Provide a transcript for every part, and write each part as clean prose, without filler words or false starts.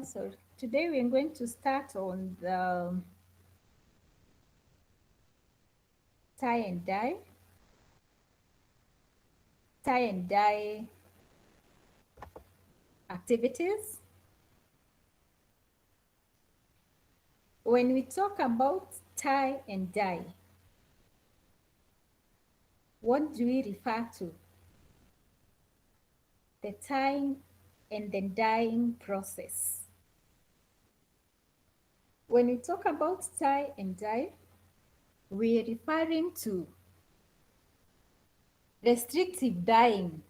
So today we are going to start on the tie and dye, tie and dye activities. When we talk about tie and dye, what do we refer to? The tying and the dyeing process. When we talk about tie and dye, we are referring to restrictive dyeing,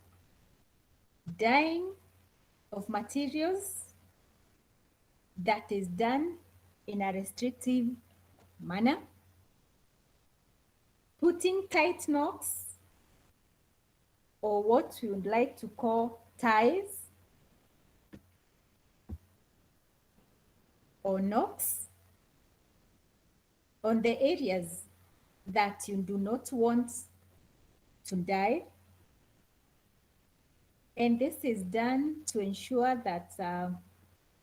dyeing of materials that is done in a restrictive manner, putting tight knots, or what we would like to call ties or knots on the areas that you do not want to dye. And this is done to ensure that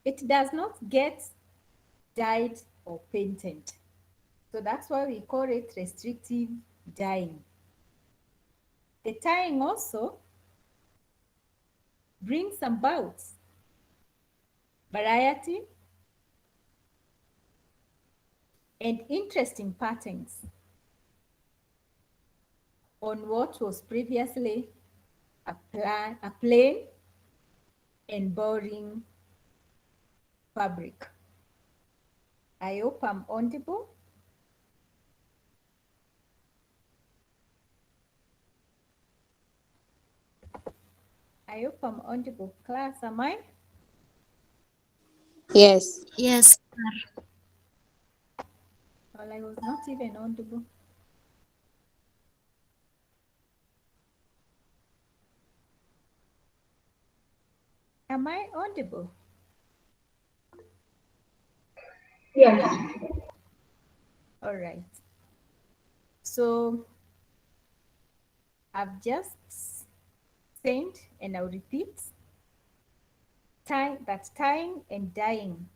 it does not get dyed or painted. So that's why we call it restrictive dyeing. The tying also brings about variety and interesting patterns on what was previously a plain and boring fabric. I hope I'm audible. I hope I'm audible. Class, am I? Yes. Yes, Well, I was not even audible. Am I audible? Yes. All right. So I've just said, and I'll repeat, tying and dyeing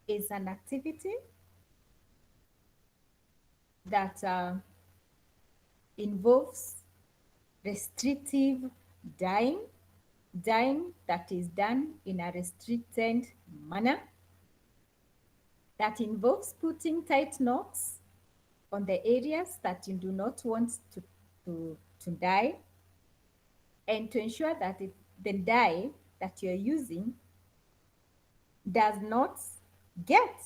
is an activity that involves restrictive dyeing, dyeing that is done in a restricted manner, that involves putting tight knots on the areas that you do not want to dye, and to ensure that the dye that you're using does not get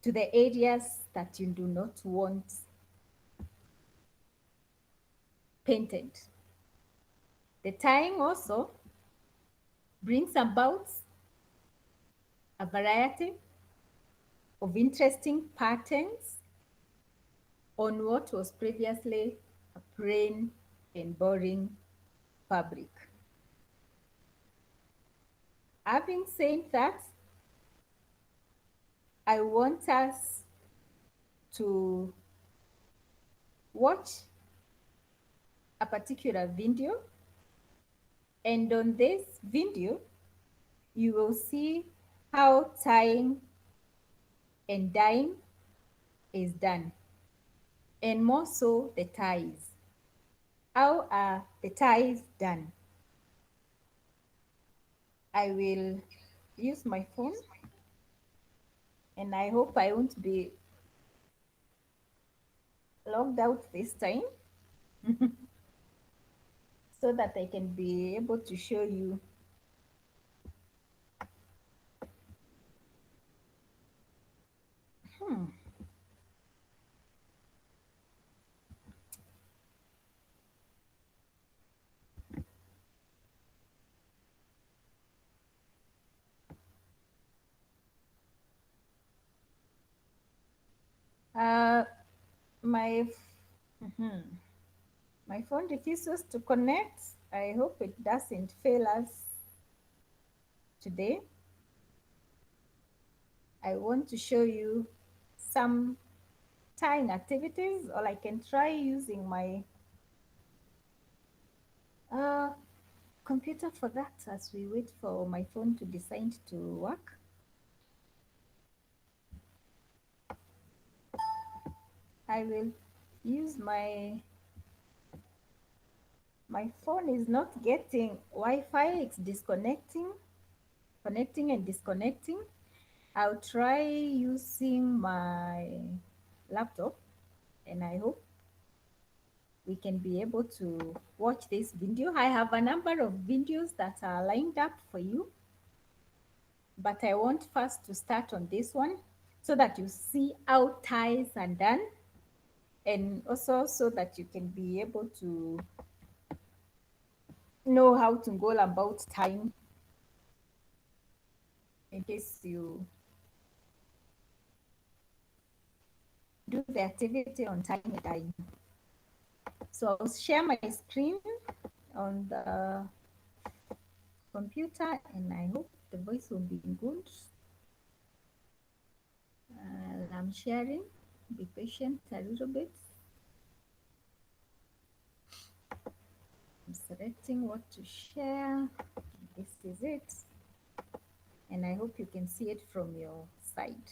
to the areas that you do not want painted. The tying also brings about a variety of interesting patterns on what was previously a plain and boring fabric. Having said that, I want us to watch a particular video, and on this video you will see how tying and dyeing is done, and more so the ties. How are the ties done? I will use my phone, and I hope I won't be logged out this time so that I can be able to show you. Hmm. Uh, my mhm. My phone refuses to connect. I hope it doesn't fail us today. I want to show you some tying activities, or I can try using my uh, computer for that as we wait for my phone to decide to work. I will use my phone is not getting Wi-Fi, it's disconnecting, connecting and disconnecting. I'll try using my laptop and I hope we can be able to watch this video. I have a number of videos that are lined up for you, but I want first to start on this one so that you see how ties are done, and also so that you can be able to know how to go about time in case you do the activity on time and time. So I'll share my screen on the computer and I hope the voice will be good. I'm sharing. Be patient a little bit. I'm selecting what to share. This is it. And I hope you can see it from your side.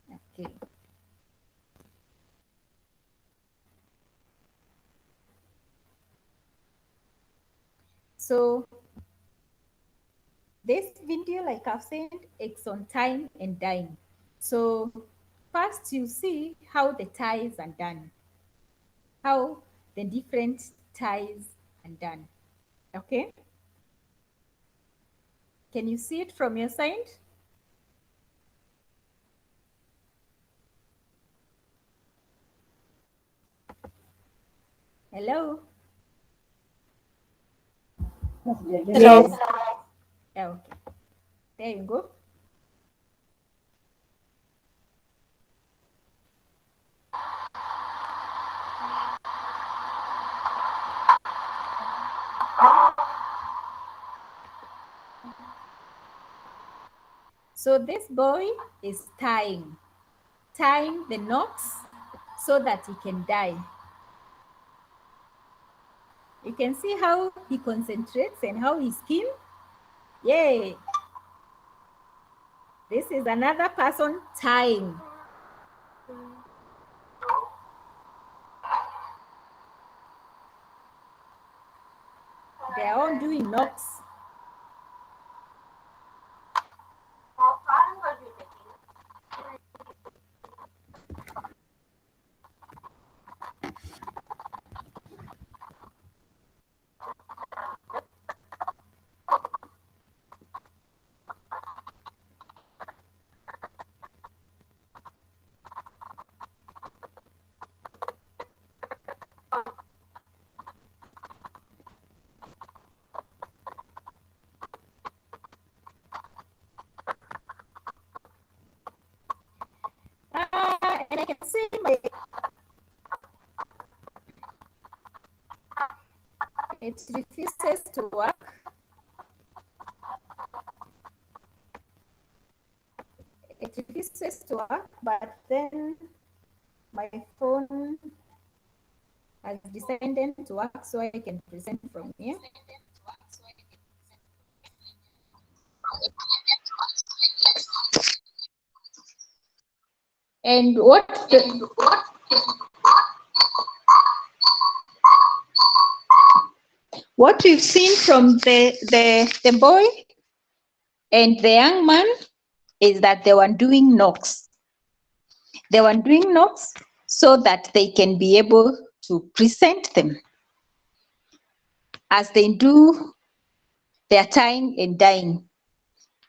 Okay. So this video, like I've said, it's on time and dine. So first you see how the ties are done, how the different ties are done. Okay? Can you see it from your side? Hello? Hello. Yes. Okay. There you go. So this boy is tying the knots so that he can die. You can see how he concentrates and how he schemes. Yay! This is another person tying. They are all doing knots. And I can see it refuses to work. It refuses to work, but then my phone has decided to work so I can present from here. And what we've seen from the boy and the young man is that they were doing knocks. They were doing knocks so that they can be able to present them as they do their tying and dyeing.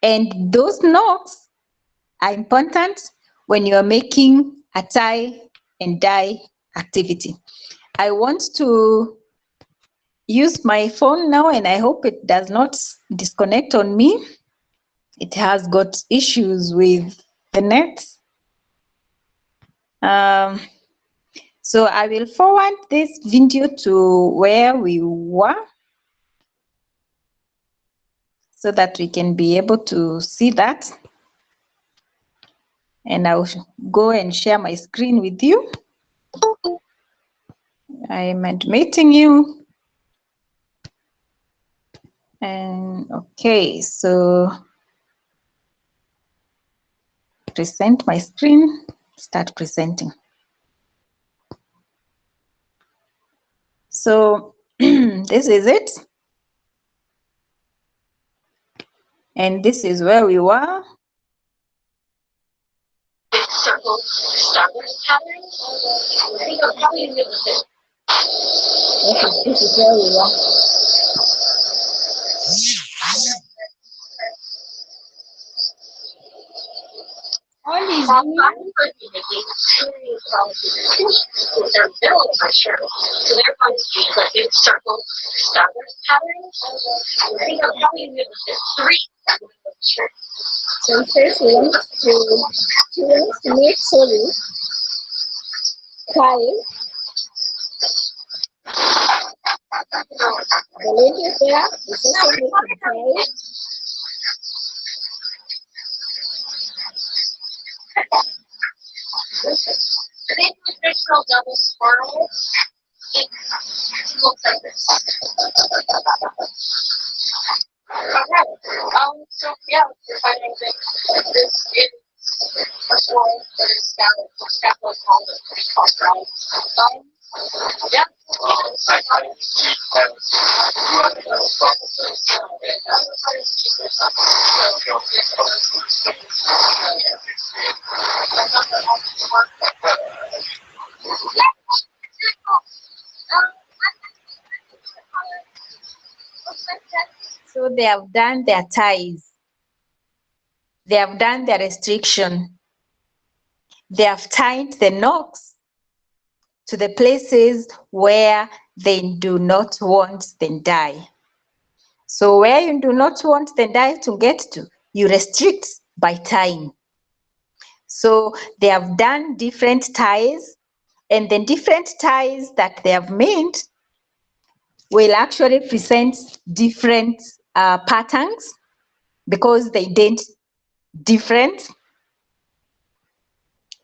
And those knocks are important when you're making a tie and dye activity. I want to use my phone now and I hope it does not disconnect on me. It has got issues with the net. So I will forward this video to where we were so that we can be able to see that. And I'll go and share my screen with you. I'm admitting you. And okay, so present my screen, start presenting. So this is it. And this is where we were. Circle starburst patterns. I think I'm probably good with it. This is where we are. All these I'm working making serious with their middle pressure. So they're going to be like big circle starburst patterns. I think I'm probably good with it. 3. So first we want to make solid tile. The lady there is also making tile. The traditional double swirl, it looks like this. Alright, so yeah, we're finding that this is a swirl that is scallop called a cross round. Yeah. So they have done their ties. They have done their restriction. They have tied the knocks to the places where they do not want the dye. So where you do not want the dye to get to, you restrict by tying. So they have done different ties, and the different ties that they have made will actually present different patterns because they did different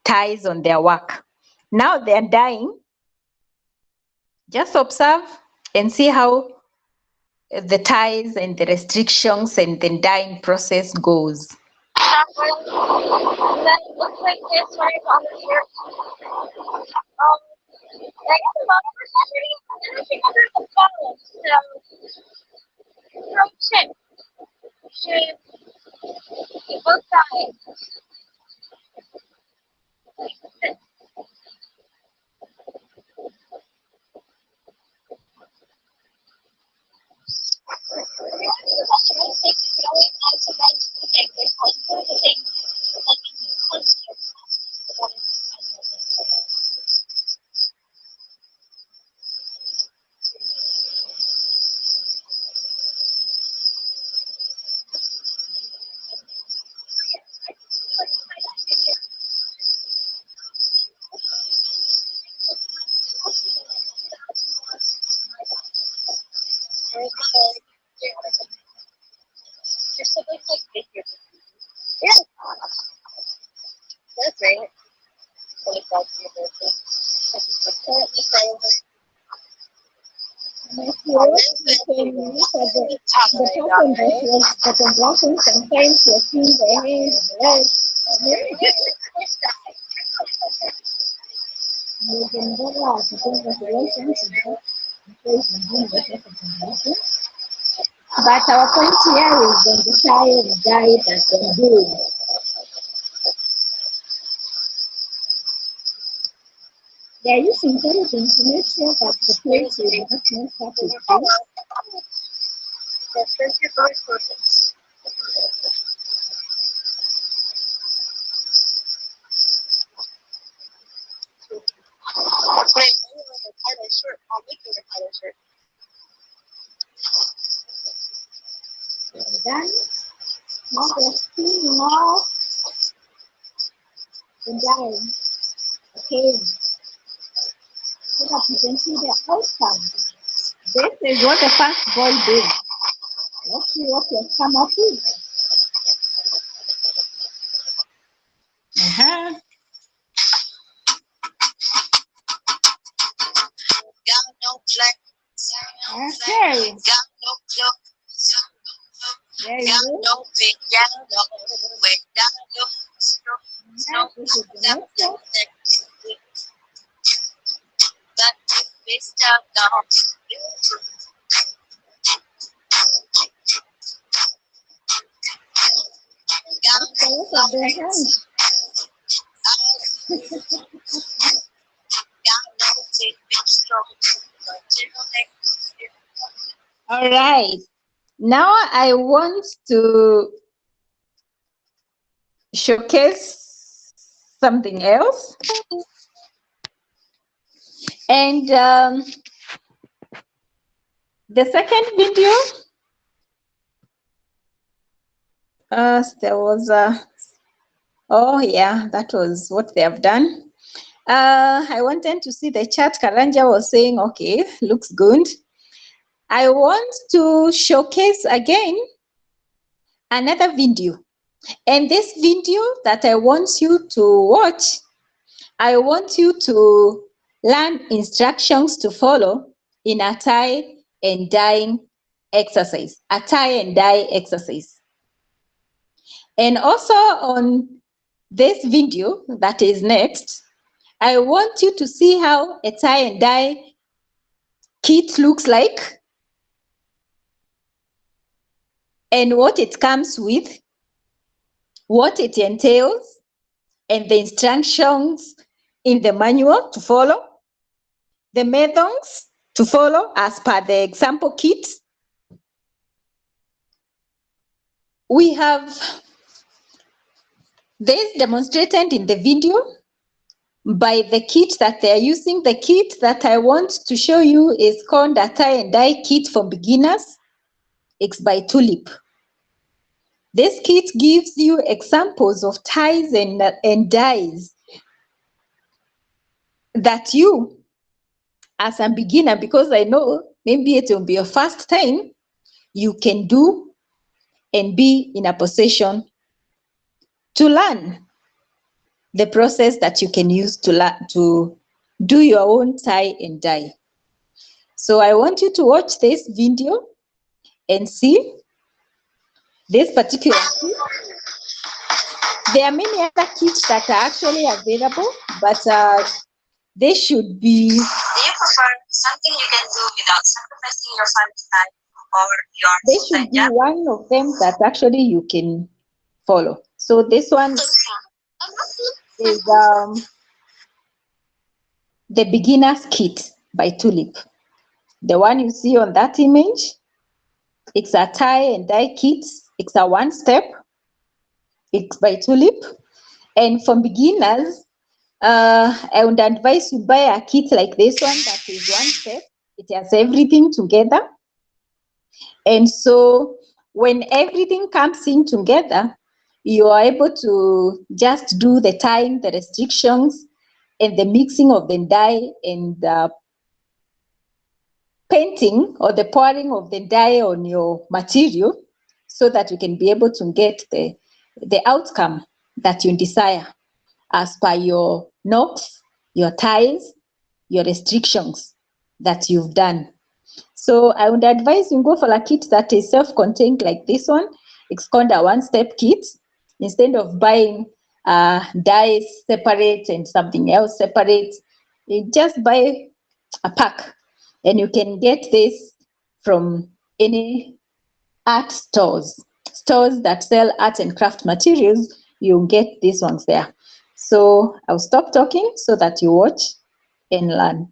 ties on their work. Now they are dyeing. Just observe and see how the ties and the restrictions and the dyeing process goes. And then it looks like this right on here. I guess a lot of percentages and I think under the phone. So pro tip should be both sides. Like this. You're simply like this here. Yeah. That's right. 25 years. Currently priority. You can look at the pattern that was photographed. Sometimes you're seeing the hands, the legs. You can go out to do the relations but our point here is on the child guide that they're doing. They're using intelligence to make sure that the place is not messed up with this. That's your very purpose. I'll make you a title shirt. And then, now they're steaming off and dyeing. Okay. So that you can see the outcome. This is what the first boy did. Let's see what he has come up with. Okay. There you Got go. no big yellow, we got no snow, This is the next one. but we still don't. Got That's the rest of their hands. All right. Now I want to showcase something else. And the second video, there was a, oh yeah, that was what they have done. I wanted to see the chat. Karanja was saying, okay, looks good. I want to showcase again another video. And this video that I want you to watch, I want you to learn instructions to follow in a tie and dyeing exercise, a tie and dye exercise. And also on this video that is next, I want you to see how a tie and dye kit looks like and what it comes with, what it entails, and the instructions in the manual to follow, the methods to follow as per the example kit. We have this demonstrated in the video by the kit that they are using. The kit that I want to show you is called a tie and dye kit for beginners. It's by Tulip. This kit gives you examples of ties and dyes that you, as a beginner, because I know maybe it will be your first time, you can do and be in a position to learn the process that you can use to learn to do your own tie and dye. So I want you to watch this video and see this particular kit. There are many other kits that are actually available, but they should be. Do you prefer something you can do without sacrificing your family time or your They should be one of them that actually you can follow. So this one is the beginner's kit by Tulip. The one you see on that image, it's a tie and dye kit. It's a one step. It's by Tulip. And for beginners, I would advise you buy a kit like this one that is one step. It has everything together. And so when everything comes in together, you are able to just do the tying, the restrictions, and the mixing of the dye and the painting or the pouring of the dye on your material so that you can be able to get the outcome that you desire as per your knocks, your ties, your restrictions that you've done. So I would advise you go for a kit that is self-contained like this one. It's called a one-step kit. Instead of buying dyes separate and something else separate, you just buy a pack, and you can get this from any art stores that sell art and craft materials. You'll get these ones there. So I'll stop talking so that you watch and learn.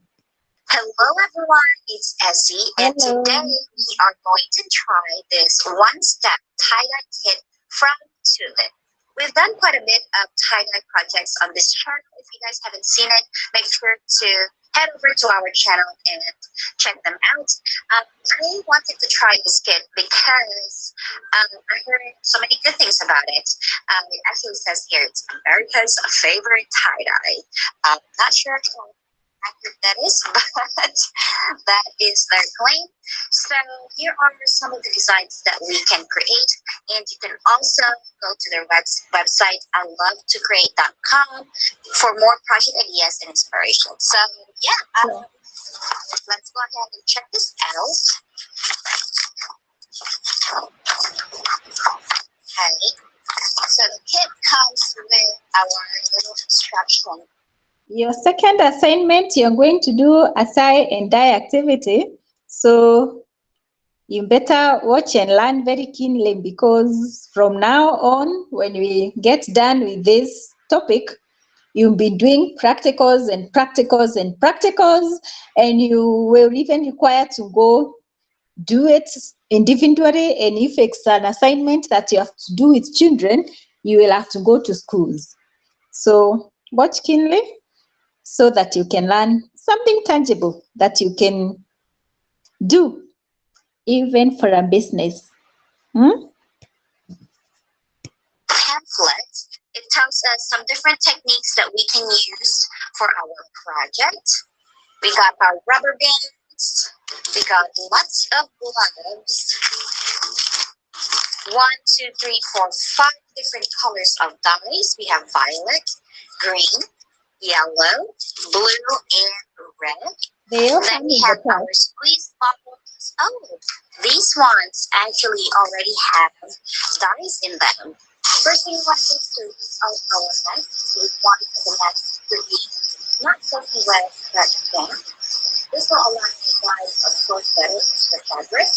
Hello everyone, it's Essie, and Hello. today we are going to try this one-step tie-dye kit from Tulip. We've done quite a bit of tie-dye projects on this channel. If you guys haven't seen it, make sure to head over to our channel and check them out. I wanted to try this kit because I heard so many good things about it. It actually says here it's America's favorite tie-dye. I'm not sure how accurate that is, but that is their claim. So here are some of the designs that we can create, and you can also go to their website, ilovetocreate.com, for more project ideas and inspiration. So yeah, let's go ahead and check this out. Okay. So the kit comes with our little instruction. Your second assignment, you're going to do a tie and dye activity. So you better watch and learn very keenly, because from now on, when we get done with this topic, you'll be doing practicals and practicals and practicals, and you will even require to go do it individually. And if it's an assignment that you have to do with children, you will have to go to schools. So watch keenly so that you can learn something tangible that you can do even for a business. Pamphlet. It tells us some different techniques that we can use for our project. We got our rubber bands. We got lots of gloves. 1, 2, 3, 4, 5 different colors of dyes. We have violet, green, yellow, blue, and red. Then we have our squeeze bottles. Oh, these ones actually already have dyes in them. First thing we want to do is to use our masks. We want the masks to be not soaking wet, but damp. This will allow the dyes, of course, better the fabric.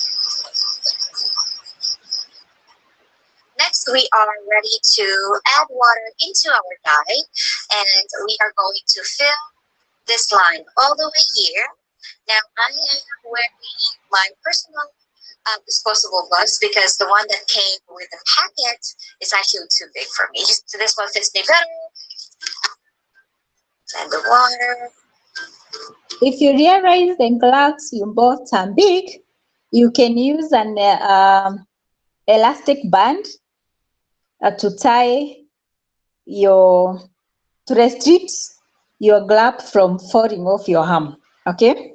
Next, we are ready to add water into our dye, and we are going to fill this line all the way here. Now, I am wearing my personal disposable gloves because the one that came with the packet is actually too big for me. So this one fits me better. And the water. If you realize the gloves you bought are big, you can use an elastic band to tie to restrict your glove from falling off your arm. Okay?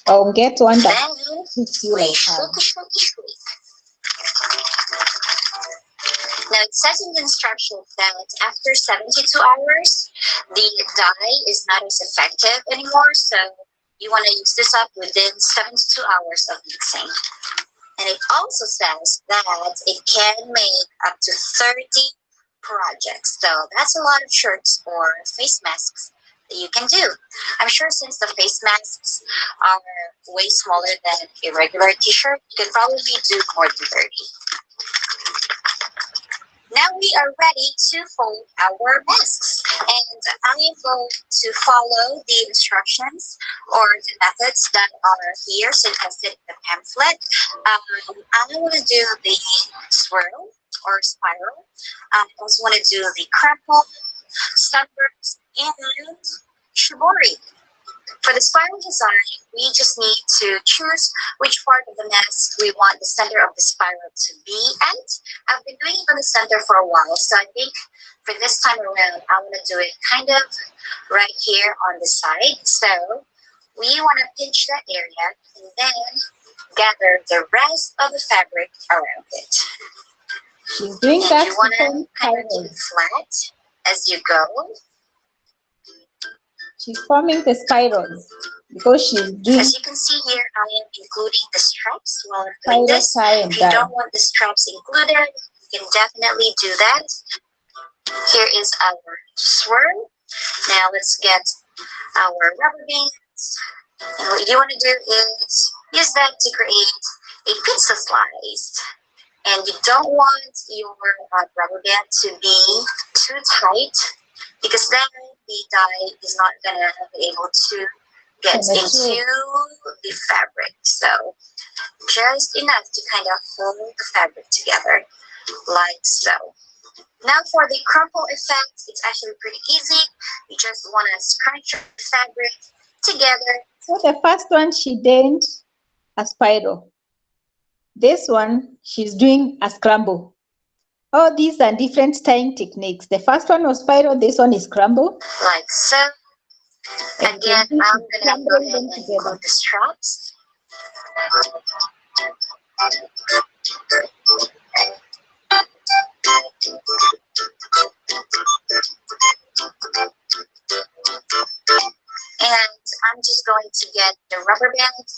I'll get one that fits you like that. Now, it says in the instructions that after 72 hours, the dye is not as effective anymore. So you want to use this up within 72 hours of mixing. And it also says that it can make up to 30 projects. So that's a lot of shirts or face masks that you can do. I'm sure since the face masks are way smaller than a regular t-shirt, you can probably do more than 30. Now we are ready to fold our masks, and I am going to follow the instructions or the methods that are here suggested in the pamphlet. I want to do the swirl or spiral. I also want to do the crumple, sunburst, and shibori. For the spiral design, we just need to choose which part of the mask we want the center of the spiral to be at. I've been doing it on the center for a while, so I think for this time around, I want to do it kind of right here on the side. So we want to pinch that area and then gather the rest of the fabric around it. She's doing and that. You want to kind of keep it flat as you go. She's forming the spirals because she's doing. As you can see here, I am including the straps while I'm doing this. If you don't want the straps included, you can definitely do that. Here is our swirl. Now let's get our rubber bands. And what you want to do is use that to create a pizza slice. And you don't want your rubber band to be too tight, because then the dye is not going to be able to get into the fabric. So just enough to kind of hold the fabric together, like so. Now for the crumple effect, it's actually pretty easy. You just want to scrunch the fabric together. So the first one, she did a spiral. This one, she's doing a scramble. Oh, these are different tying techniques. The first one was spiral, this one is scramble. Like so. Again, I'm going to go ahead and include the straps. And I'm just going going to get the rubber band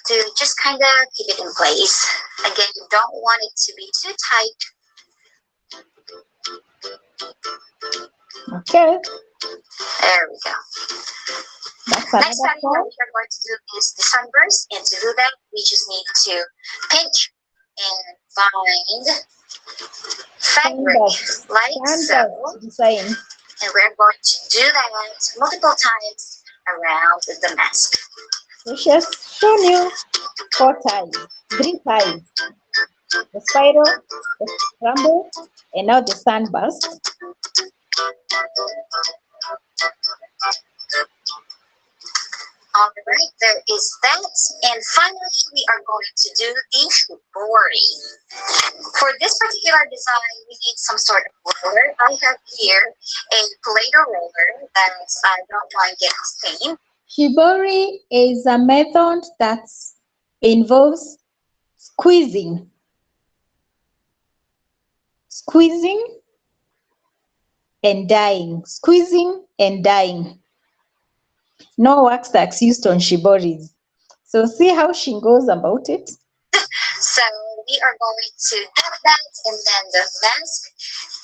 to just kind of keep it in place. Again, you don't want it to be too tight. Okay. There we go. That's Next another study that part. we are going to do is the sunburst, and to do that, we just need to pinch and find fabric like so, Design. and we're going to do that multiple times around the mask. So she has shown you 4 ties, 3 ties. The spiral, the scramble, and now the sunburst. All right, there is that. And finally, we are going to do the shibori. For this particular design, we need some sort of roller. I have here a Play-Doh roller that I don't want to get stained. Shibori is a method that involves squeezing and dyeing, squeezing and dyeing. No wax that's used on shiboris. So see how she goes about it. So we are going to have that and then the mask,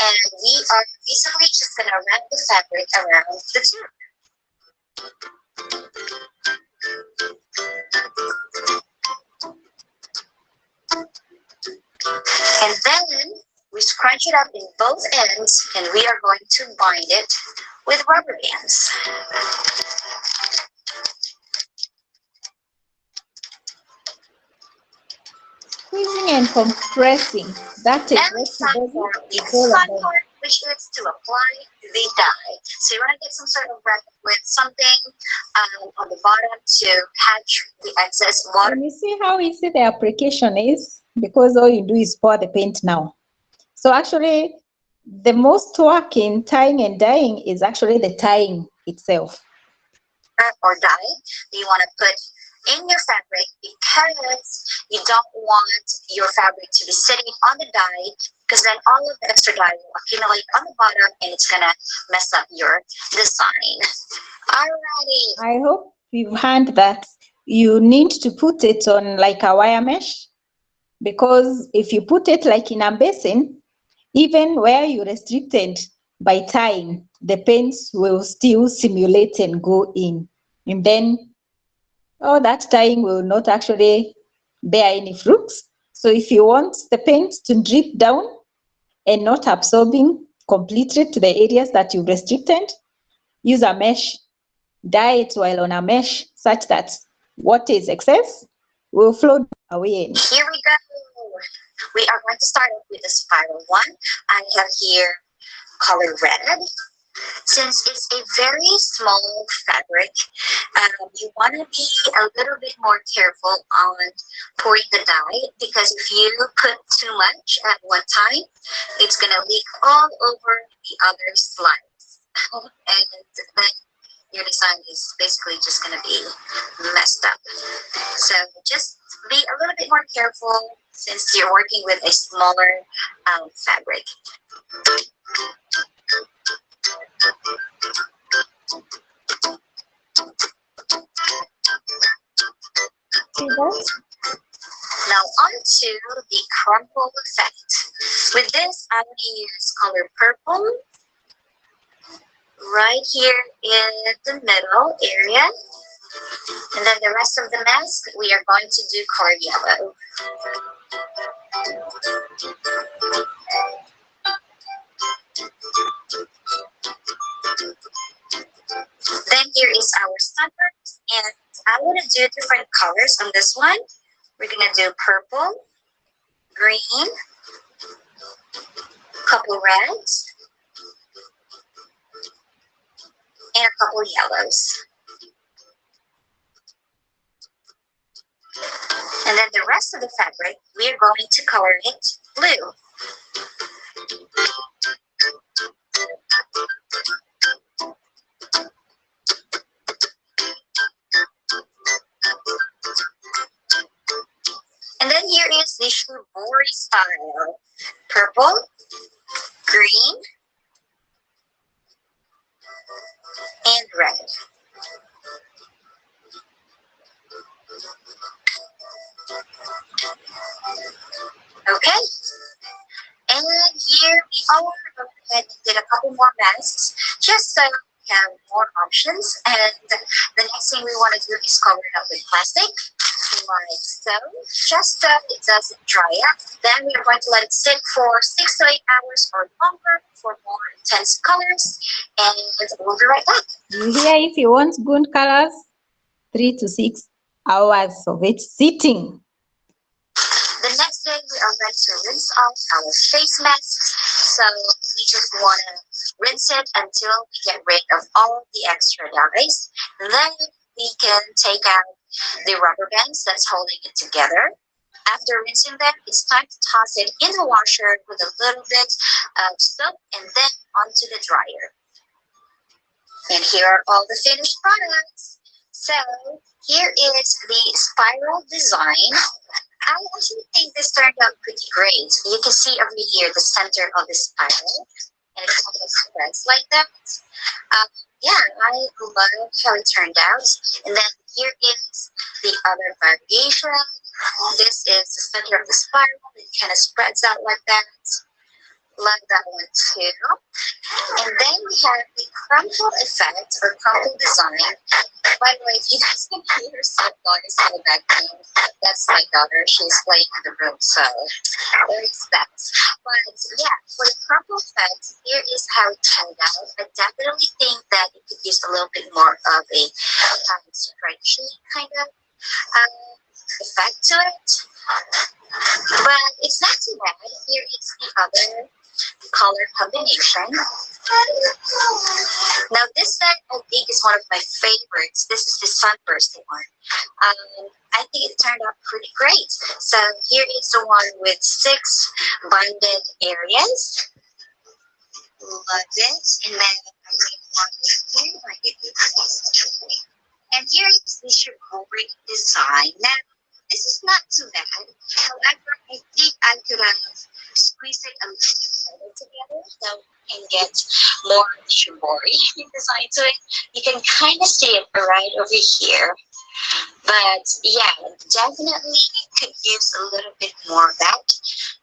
and we are basically just going to wrap the fabric around the tube. And then we scrunch it up in both ends, and we are going to bind it with rubber bands. Squeezing and compressing. That is And what finally, shibori the is all fun about. part, which is to apply the dye. So you want to get some sort of bracket with something on the bottom to catch the excess water. And you see how easy the application is, because all you do is pour the paint now. So actually, the most work in tying and dyeing is actually the tying itself. Or dye that you want to put in your fabric, because you don't want your fabric to be sitting on the dye, because then all of the extra dye will accumulate on the bottom and it's gonna mess up your design. Alrighty. I hope you've heard that you need to put it on like a wire mesh, because if you put it like in a basin, even where you restricted by tying, the paints will still simulate and go in. And then all that tying will not actually bear any fruits. So if you want the paint to drip down and not absorbing completely to the areas that you've restricted, use a mesh. Dye it while on a mesh such that what is excess will flow away. Here we go. We are going to start off with the spiral one. I have here color red. Since it's a very small fabric, you want to be a little bit more careful on pouring the dye, because if you put too much at one time, it's going to leak all over the other slides. And then your design is basically just going to be messed up. So just be a little bit more careful since you're working with a smaller fabric. See that? Now on to the crumple effect. With this, I'm going to use color purple right here in the middle area. And then the rest of the mask, we are going to do color yellow. Then here is our sunburst, and I want to do different colors on this one. We're going to do purple, green, couple reds, and a couple yellows. And then the rest of the fabric, we are going to color it blue. And then here is the shibori style. Purple, green, and red. Okay. And here we are. And did a couple more masks just so we have more options. And the next thing we want to do is cover it up with plastic, like so, just so it doesn't dry up. Then we're going to let it sit for 6 to 8 hours or longer for more intense colors. And we'll be right back. Here, if you want good colors, 3 to 6 hours of it sitting. The next day, we are ready to rinse off our face masks. So we just want to rinse it until we get rid of all the extra dyes. Then we can take out the rubber bands that's holding it together. After rinsing them, it's time to toss it in the washer with a little bit of soap and then onto the dryer. And here are all the finished products. So here is the spiral design. I actually think this turned out pretty great. You can see over here the center of the spiral, and it kind of spreads like that. Yeah, I love how it turned out. And then here is the other variation. This is the center of the spiral. It kind of spreads out like that. Love that one too. And then we have the crumple effect or crumple design. By the way, if you guys can hear some noise in the background, that's my daughter. She's playing in the room, so there is that. But yeah, for the crumple effect, here is how it turned out. I definitely think that it could use a little bit more of a spreadsheet kind of effect to it. But it's not too bad. Here is the other color combination. Now this set I think is one of my favorites. This is the sunbursting one. I think it turned out pretty great. So here is the one with 6 binded areas. Love it. And then I made one with 3 binded areas. And here is the shibori design. Now this is not too bad. However, I think I could have squeezed it a little better together so we can get more shibori design to it. You can kind of see it right over here. But yeah, definitely could use a little bit more of that.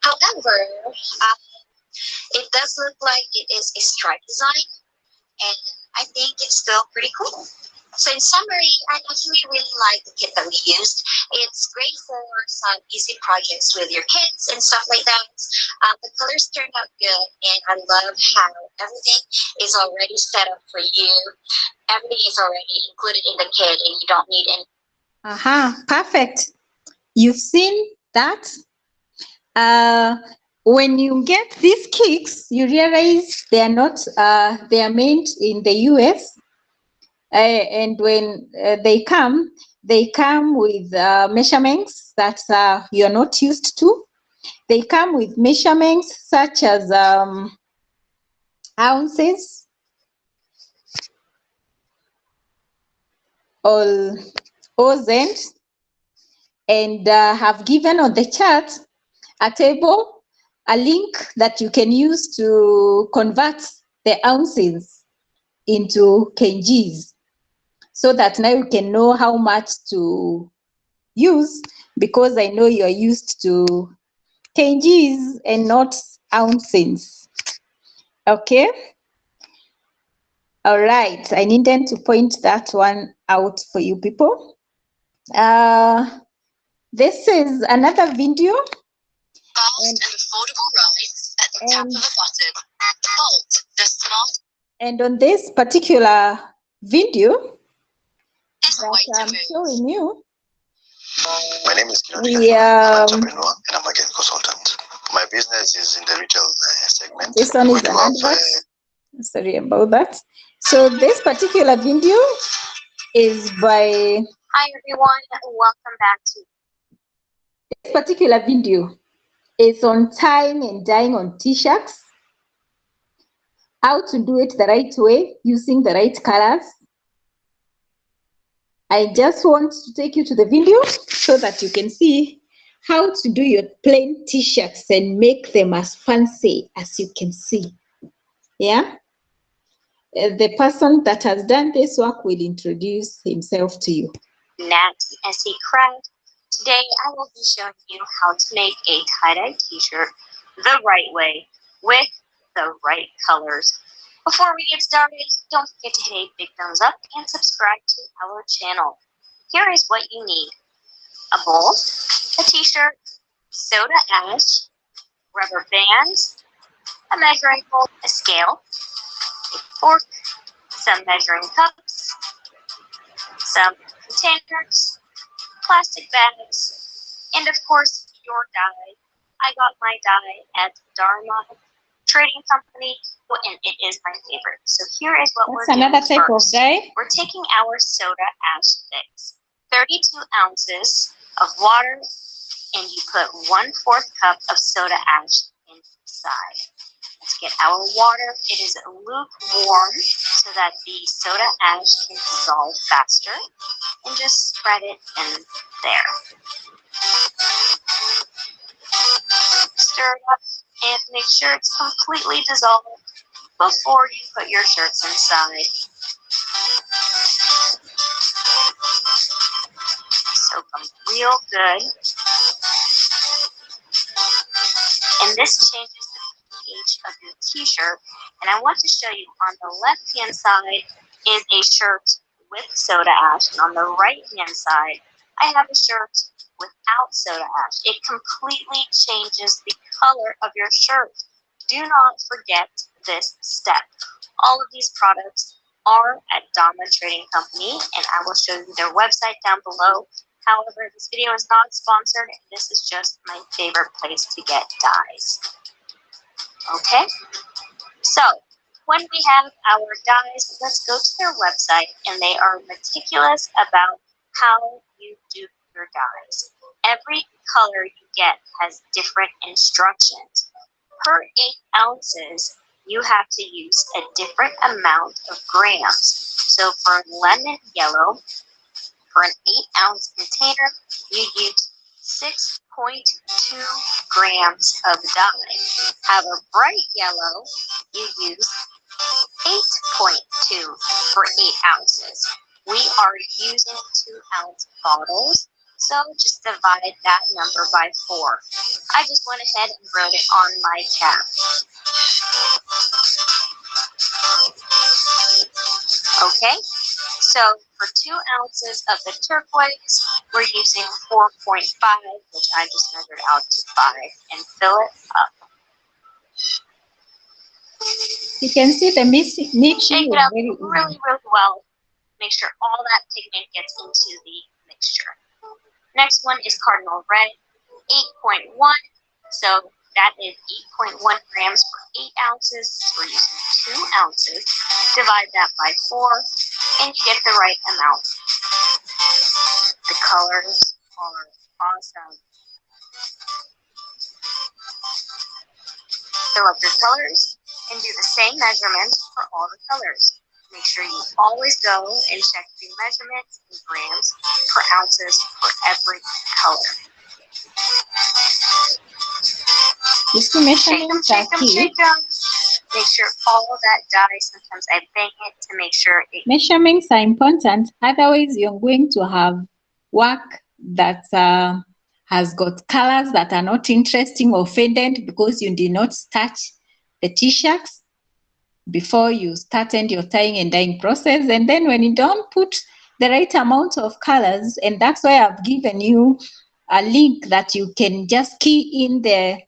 However, it does look like it is a stripe design, and I think it's still pretty cool. So in summary, I actually really like the kit that we used. It's great for some easy projects with your kids and stuff like that. The colors turned out good, and I love how everything is already set up for you. Everything is already included in the kit, and you don't need any. Perfect. You've seen that. When you get these kits, you realize they are not. They are made in the US. And when they come with measurements that you're not used to. They come with measurements such as ounces or cents, and have given on the chart a table, a link that you can use to convert the ounces into kgs, so that now you can know how much to use, because I know you're used to kgs and not ounces. Okay. All right. I needed to point that one out for you people. This is another video. Balls and foldable rides at the top of the bottom. Fold the small. And on this particular video is that I'm showing you, my name is Kiran. Yeah. I'm an entrepreneur and a marketing consultant. My business is in the retail segment. This one is an advert. Sorry about that. So this particular video is by. Hi everyone, welcome back to. This particular video is on tying and dyeing on t-shirts. How to do it the right way using the right colors. I just want to take you to the video so that you can see how to do your plain t-shirts and make them as fancy as you can see. Yeah. The person that has done this work will introduce himself to you. Nasty as he cried. Today, I will be showing you how to make a tie-dye t-shirt the right way with the right colors. Before we get started, don't forget to hit a big thumbs up and subscribe to our channel. Here is what you need: a bowl, a t-shirt, soda ash, rubber bands, a measuring bowl, a scale, a fork, some measuring cups, some containers, plastic bags, and of course your dye. I got my dye at Dharma Trading Company, and it is my favorite. So here is what we're doing Another type first. of dye. We're taking our soda ash mix, 32 ounces of water, and you put 1/4 cup of soda ash inside. Let's get our water. It is lukewarm so that the soda ash can dissolve faster, and just spread it in there. Stir it up and make sure it's completely dissolved before you put your shirts inside. Soak them real good. And this changes the pH of your t-shirt. And I want to show you on the left-hand side is a shirt with soda ash, and on the right-hand side, I have a shirt without soda ash. It completely changes the color of your shirt. Do not forget this step. All of these products are at Dharma Trading Company, and I will show you their website down below. However, this video is not sponsored, and this is just my favorite place to get dyes. Okay, so when we have our dyes, let's go to their website, and they are meticulous about how you do your dyes. Every color you get has different instructions. Per 8 ounces, you have to use a different amount of grams. So for lemon yellow, for an 8-ounce container, you use 6.2 grams of dye. Have a bright yellow, you use 8.2 for 8 ounces. We are using 2-ounce bottles, so just divide that number by 4. I just went ahead and wrote it on my cap. Okay, so for 2 ounces of the turquoise, we're using 4.5, which I just measured out to 5, and fill it up. You can see the mixing Shake it up very really, really well. Make sure all that pigment gets into the mixture. Next one is Cardinal Red, 8.1. So that is 8.1 grams for 8 ounces. So we're using 2 ounces. Divide that by 4, and you get the right amount. The colors are awesome. Fill up your colors and do the same measurements for all the colors. Make sure you always go and check the measurements in grams per ounces for every color. These two Shake them, measurements are shake them, key. shake them. Make sure all of that dye, sometimes I bang it to make sure it... Measurements are important. Otherwise, you're going to have work that has got colors that are not interesting or faded because you did not start the t-shirts before you started your tying and dyeing process. And then when you don't put the right amount of colors, and that's why I've given you a link that you can just key in the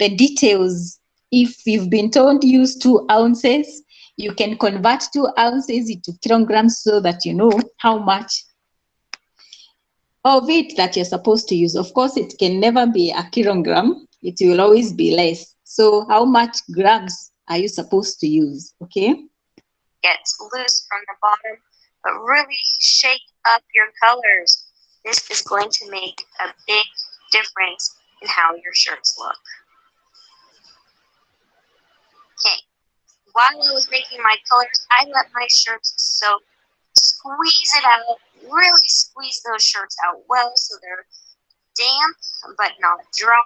details. If you've been told use 2 ounces, you can convert 2 ounces into kilograms so that you know how much of it that you're supposed to use. Of course, it can never be a kilogram. It will always be less. So how much grams are you supposed to use? Okay. Gets loose from the bottom, but really shake up your colors. This is going to make a big difference in how your shirts look. Okay, while I was making my colors, I let my shirts soak. Squeeze it out, really squeeze those shirts out well so they're damp but not dry,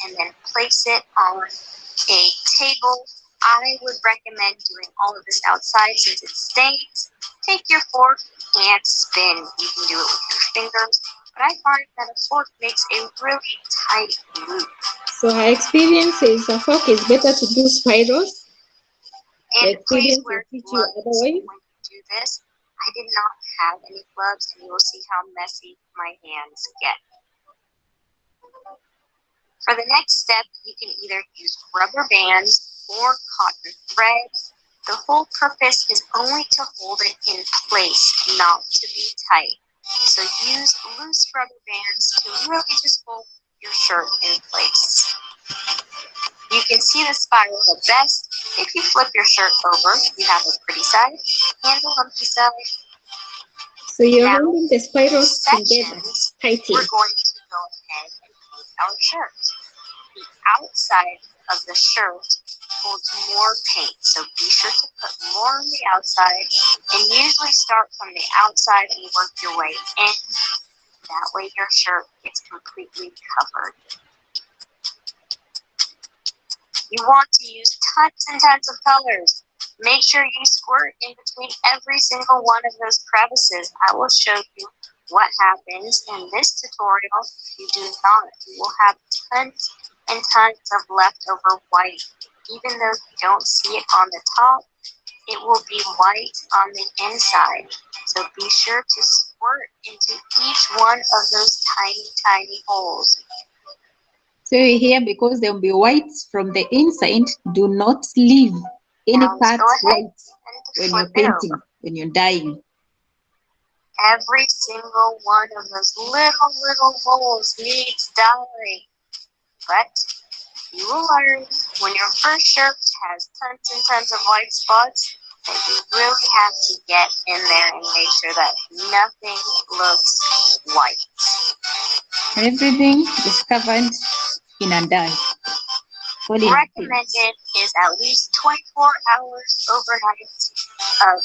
and then place it on a table. I would recommend doing all of this outside since it stains. Take your fork and spin. You can do it with your fingers, but I find that a fork makes a really tight loop. So her experience is a fork is better to do spirals. And please Experience will wear teach you gloves otherwise. when you do this. I did not have any gloves, and you will see how messy my hands get. For the next step, you can either use rubber bands or cotton threads. The whole purpose is only to hold it in place, not to be tight. So use loose rubber bands to really just hold your shirt in place. You can see the spiral the best if you flip your shirt over. You have a pretty side and a lumpy side. So you're Now, holding the spirals together sections, tightly. we're going to go ahead and paint our shirt. The outside of the shirt holds more paint, so be sure to put more on the outside and usually start from the outside and work your way in. That way your shirt gets completely covered. You want to use tons and tons of colors. Make sure you squirt in between every single one of those crevices. I will show you what happens in this tutorial if you do not. You will have tons and tons of leftover white. Even though you don't see it on the top, it will be white on the inside. So be sure to squirt into each one of those tiny, tiny holes. So here, because there will be white from the inside, do not leave any Now let's part go ahead white and when flip you're it painting, over. when you're dyeing. Every single one of those little holes needs dye. But you will learn when your first shirt has tons and tons of white spots that you really have to get in there and make sure that nothing looks white. Everything is covered in a dye. Recommended is at least 24 hours overnight of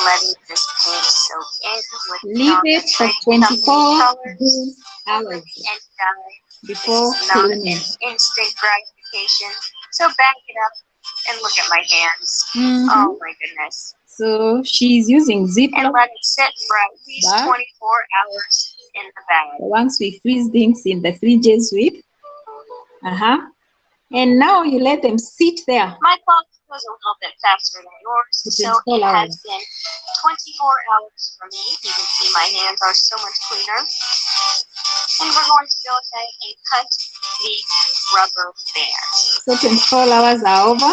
letting this paint soak in with Leave it for 24 colors hours and dye. before This is not cleaning. an instant gratification. So back it up and look at my hands. Mhm. Oh my goodness. So she's using And Ziploc. let it sit for at least Bag. 24 hours in the bag. Once we freeze things in the fridges with. And now you let them sit there. My clock goes a little bit faster than yours, For so 24 it has hours. been 24 hours for me. You can see my hands are so much cleaner. And we're going to go ahead and cut the rubber bands. So 24 hours are over.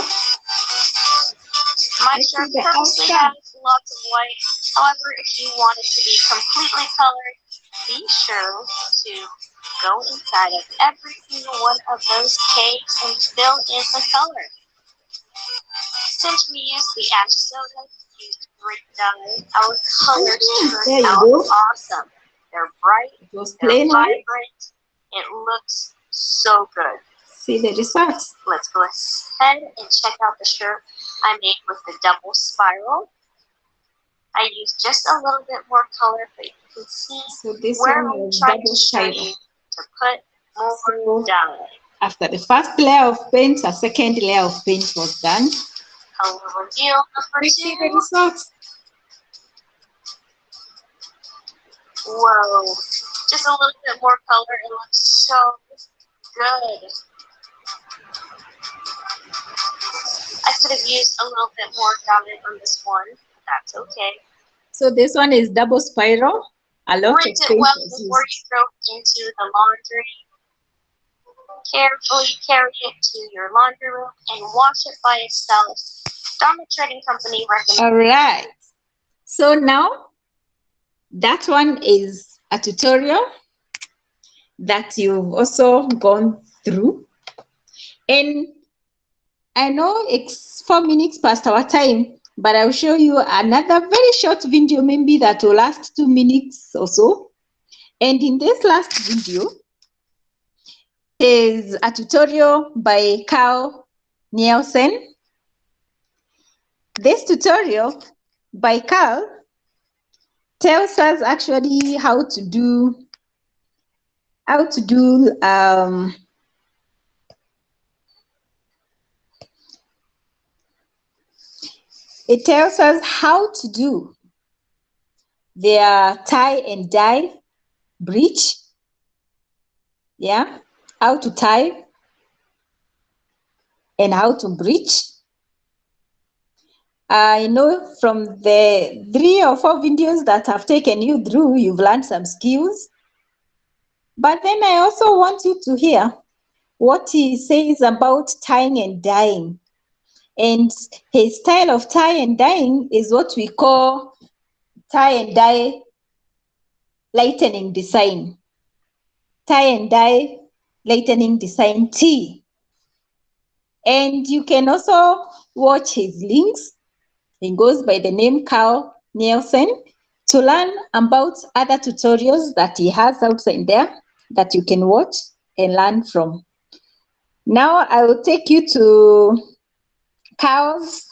My Let's shirt see the purposely outside. has lots of white. However, if you want it to be completely colored, be sure to go inside of every single one of those cakes and fill in the color. Since we use the ash soda used great dye, our colors There turn you out go. awesome. They're bright, It was they're plain white. vibrant. It looks so good. See the results. Let's go ahead and check out the shirt I made with the double spiral. I used just a little bit more color, but you can see So this where one I'm was trying double to show spiral. you to put more So dye. after the first layer of paint, a second layer of paint was done. Color reveal number We see the 2. results. Whoa, just a little bit more color. It looks so good. I could have used a little bit more dye on this one. That's okay. So this one is double spiral. A lot of Rinse it paint well was before used. you throw it into the laundry. Carefully carry it to your laundry room and wash it by itself. Dharma Trading Company recommends. All right. So now that one is a tutorial that you've also gone through. And I know it's 4 minutes past our time, but I'll show you another very short video, maybe that will last 2 minutes or so. And in this last video is a tutorial by Carl Nielsen. This tutorial by Carl tells us actually how to do it tells us how to do their tie and dye breech yeah, how to tie and how to breach. I know from the 3 or 4 videos that I've taken you through, you've learned some skills. But then I also want you to hear what he says about tying and dyeing. And his style of tie and dyeing is what we call tie and dye lightening design. Tie and dye lightening design T. And you can also watch his links. He goes by the name Carl Nielsen to learn about other tutorials that he has outside there that you can watch and learn from. Now I will take you to Carl's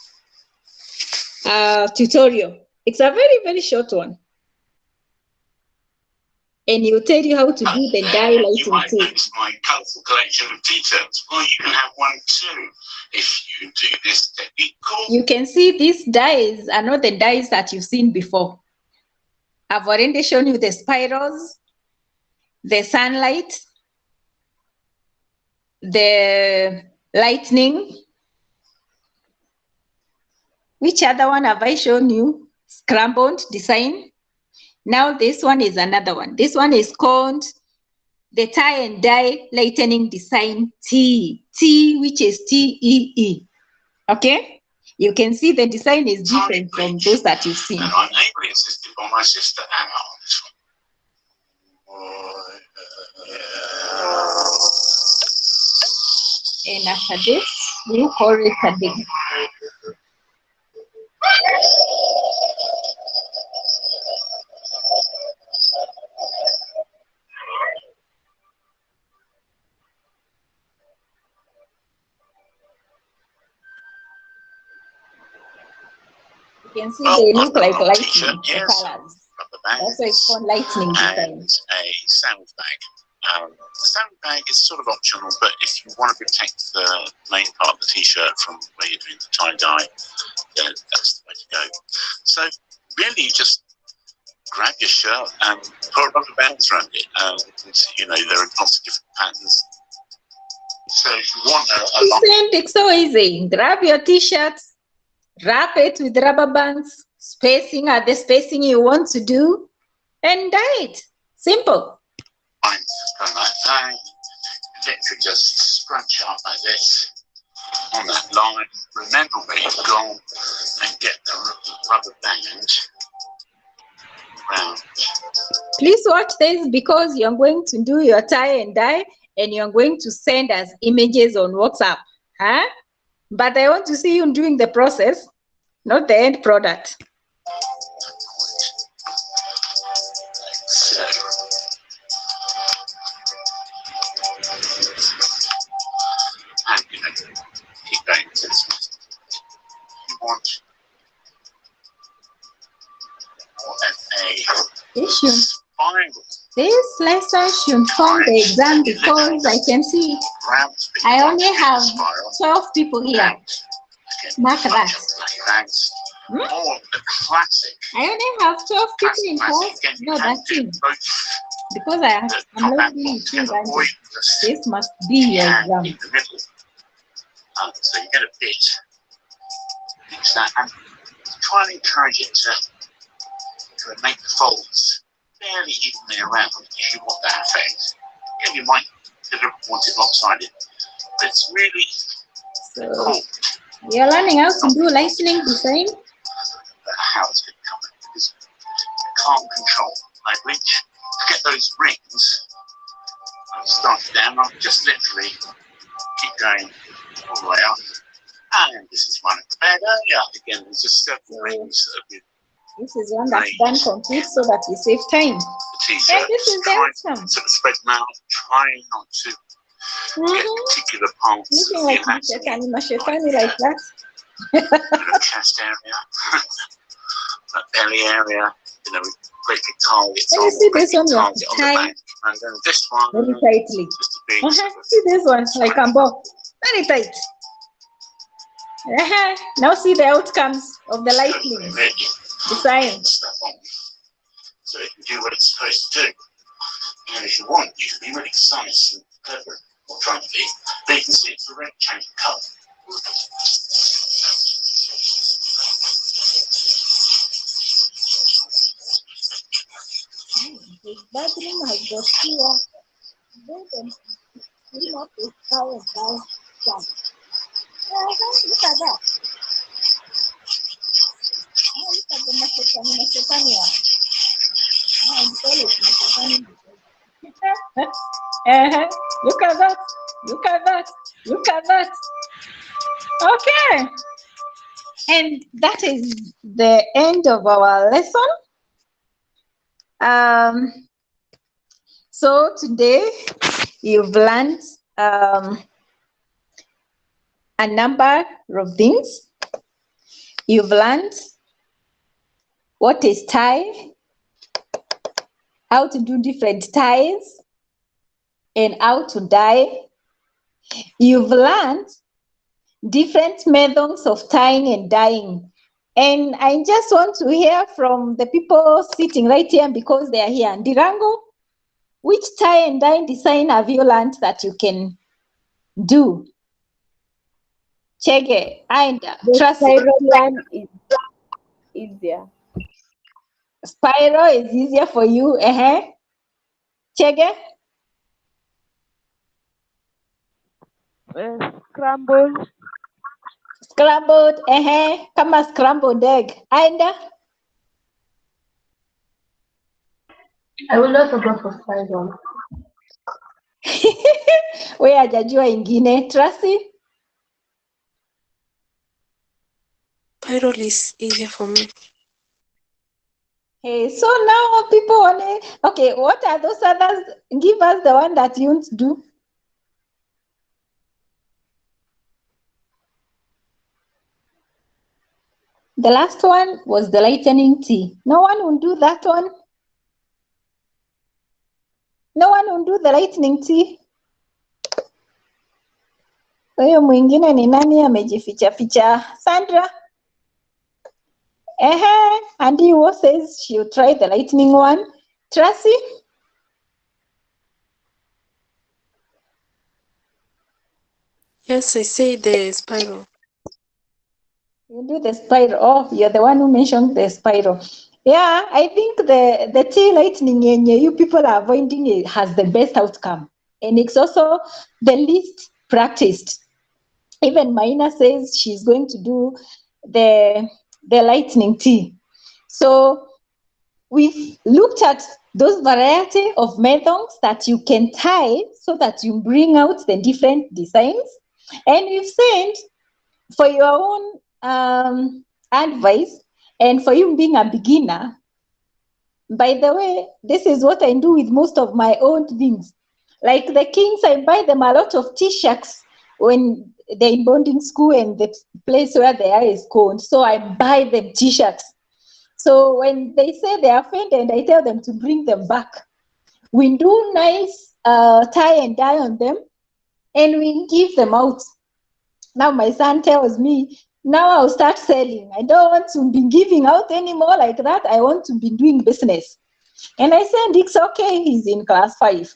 tutorial. It's a very, very short one. And he'll tell you how to do the dye lighting You might too. notice my colourful collection of T-shirts. Well, you can have one too if you do this technique called... You can see these dyes are not the dyes that you've seen before. I've already shown you the spirals, the sunlight, the lightning. Which other one have I shown you? Scrambled design. Now this one is another one. This one is called the tie and dye lightening design T, which is TEE. Okay? You can see the design is different from those that you've seen. And I'm ably assisted by my sister Anna on this one. And after this, you call it a day. You can see they look like lightning, the colors. That's why it's called lightning design. And a sandbag. The sandbag is sort of optional, but if you want to protect the main part of the t-shirt from where you're doing the tie-dye, then that's the way to go. So really, you just grab your shirt and put rubber bands around it. You know, there are lots of different patterns. So if you want it's so easy. Grab your t-shirt, wrap it with rubber bands, spacing at the spacing you want to do, and dye it. Simple. Lines going like that. Literally just scratch up like this on that line. Remember where you've gone and get the rubber band round. Please watch this because you're going to do your tie and dye and you're going to send us images on WhatsApp. Huh? But I want to see you doing the process, not the end product. So, and you know, keep going to this one. You want a spiral. This lesson should form the exam because I can see I only have 12 people here. Mark that. Or the classic. I only have 12 people in class. No, that's it. Because I'm learning this must be your exam. In the middle. So you get a bit. Use that and try and encourage it to make the folds fairly evenly around if you want that effect. Again, you might want it lopsided, but it's really cool. You're learning how to do lightning design? How it's going to come in because you can't control. I reach to get those rings. I'll start down, I'll just literally keep going all the way up. And this is one at the bed earlier. Again, there's just several rings that have been. This is one that's done complete so that we save time. And this is the outcome. Sort of spread them out, trying not to get particular parts. Looking like Mashefani like that. Chest area, that belly area, you know, great big targets. Can you see this one? On the back. And then this one, very tightly. just a big See this one, like Ambo, very tight. Now see the outcomes of the lightning design. So it can do what it's supposed to do. And if you want, you can be really precise and clever, or trying to be, but you can see it's a red change of colour. His bedroom has got two bed and clean up his fire by jump. Look at that. Oh, look at the Macedonian one. I call it Macedonian. Look at that. Look at that. Look at that. Okay. And that is the end of our lesson. So today you've learned a number of things. You've learned what is tie, how to do different ties, and how to dye. You've learned different methods of tying and dyeing. And I just want to hear from the people sitting right here because they are here. Ndirango, which tie and dye design have you learned that you can do? Chege and Tracy. Spiral one is easier. Spiral is easier for you. Chege? Scrambled. Scrambled, come a scrambled egg. And I will also go for spiral. we hajajua ingine. Tracy? Spiral is easier for me. Hey, so now people want okay, what are those others? Give us the one that you want to do. The last one was the lightning tea. No one will do that one. No one will do the lightning tea. Huyo mwingine ni nani amejificha ficha? Sandra? Andy Wo says she'll try the lightning one. Tracy? Yes, I say the spiral. You do the spiral. Oh, you're the one who mentioned the spiral. Yeah, I think the tea lightning you people are avoiding it has the best outcome. And it's also the least practiced. Even Maina says she's going to do the lightning tea. So we've looked at those variety of methods that you can tie so that you bring out the different designs. And we've said for your own advice and for you being a beginner, by the way, this is what I do with most of my own things. Like the Kings, I buy them a lot of T-shirts when they're in boarding school and the place where they are is cold. So I buy them T-shirts. So when they say they are offended, I tell them to bring them back. We do nice tie and dye on them and we give them out. Now my son tells me, now I'll start selling. I don't want to be giving out anymore like that. I want to be doing business. And I said, it's okay, he's in class 5.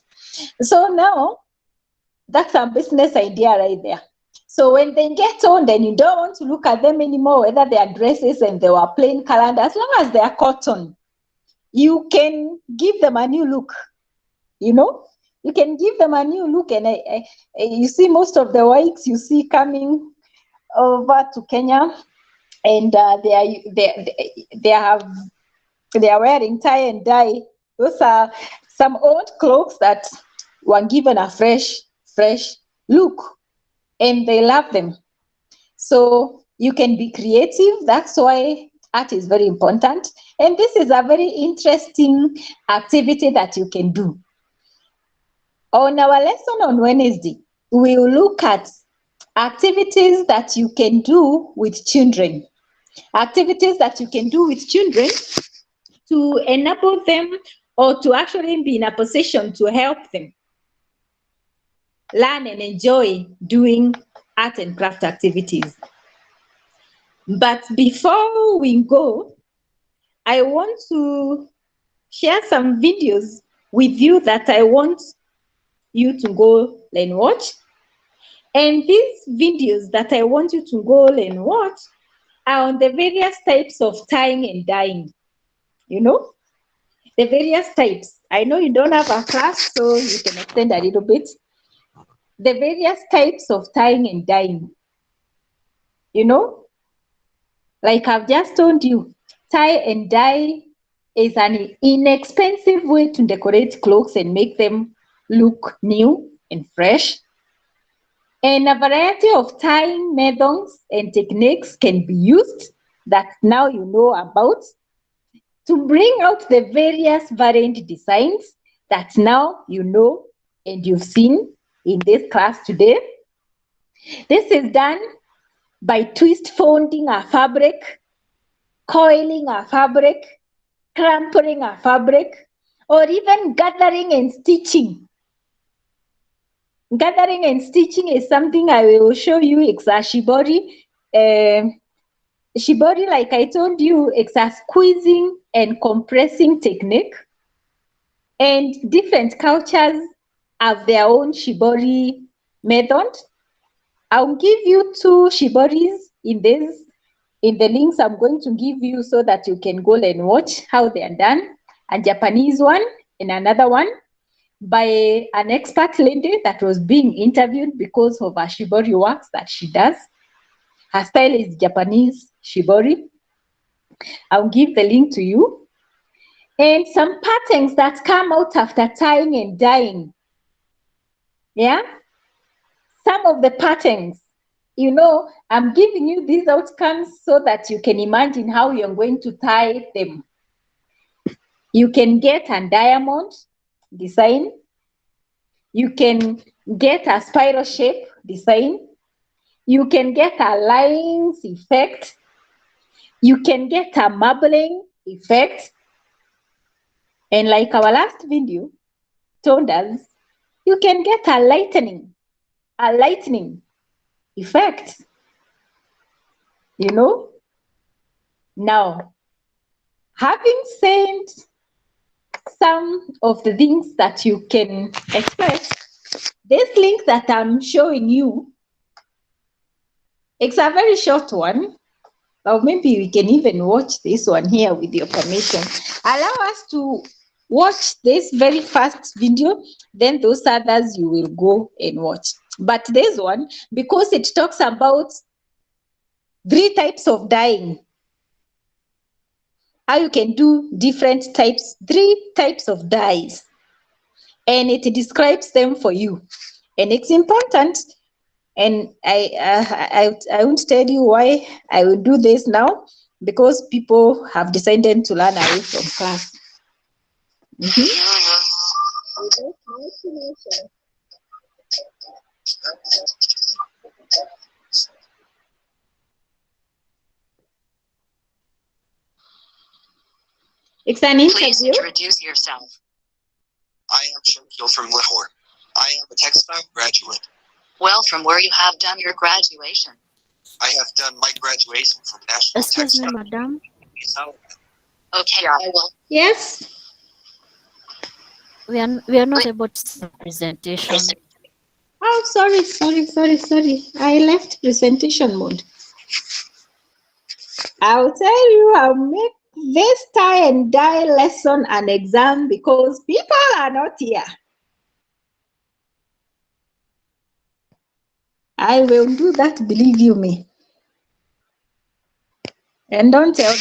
So now that's a business idea right there. So when they get on, then you don't want to look at them anymore, whether they are dresses and they were plain calendar, as long as they are cotton, you can give them a new look, you know? You can give them a new look, and you see most of the whites you see coming over to Kenya, and they are wearing tie and dye. Those are some old clothes that were given a fresh look, and they love them. So you can be creative. That's why art is very important, and this is a very interesting activity that you can do. On our lesson on Wednesday, we will look at activities that you can do with children. Activities that you can do with children to enable them or to actually be in a position to help them learn and enjoy doing art and craft activities. But before we go, I want to share some videos with you that I want you to go and watch. And these videos that I want you to go and watch are on the various types of tying and dyeing. You know, the various types. I know you don't have a class, so you can extend a little bit. The various types of tying and dyeing. You know, like I've just told you, tie and dye is an inexpensive way to decorate clothes and make them look new and fresh. And a variety of tying methods and techniques can be used that now you know about to bring out the various variant designs that now you know and you've seen in this class today. This is done by twist folding a fabric, coiling a fabric, crampling a fabric, or even gathering and stitching. Gathering and stitching is something I will show you. It's a shibori. Shibori, like I told you, it's a squeezing and compressing technique. And different cultures have their own shibori method. I'll give you 2 shiboris in the links I'm going to give you so that you can go and watch how they are done. A Japanese one and another one by an expert lady that was being interviewed because of her shibori works that she does. Her style is Japanese shibori. I'll give the link to you. And some patterns that come out after tying and dyeing. Yeah? Some of the patterns, you know, I'm giving you these outcomes so that you can imagine how you're going to tie them. You can get a diamond design. You can get a spiral shape design. You can get a lines effect. You can get a marbling effect. And like our last video told us, you can get a lightning effect. You know? Now, having said some of the things that you can expect, this link that I'm showing you, it's a very short one, or maybe we can even watch this one here with your permission. Allow us to watch this very first video, then those others you will go and watch. But this one, because it talks about 3 types of dyeing, how you can do different types, 3 types of dyes, and it describes them for you. And it's important, and I won't tell you why I will do this now, because people have decided to learn away from class. It's an interview. Please introduce yourself. I am Shamil from Lahore. I am a textile graduate. Well, from where you have done your graduation. I have done my graduation from National Excuse me, Textile. madam. Okay, I will. Yes. We are not able to see the presentation. Oh, sorry. I left presentation mode. I'll tell you, I'll make this tie and dye lesson an exam because people are not here. I will do that, believe you me. And don't tell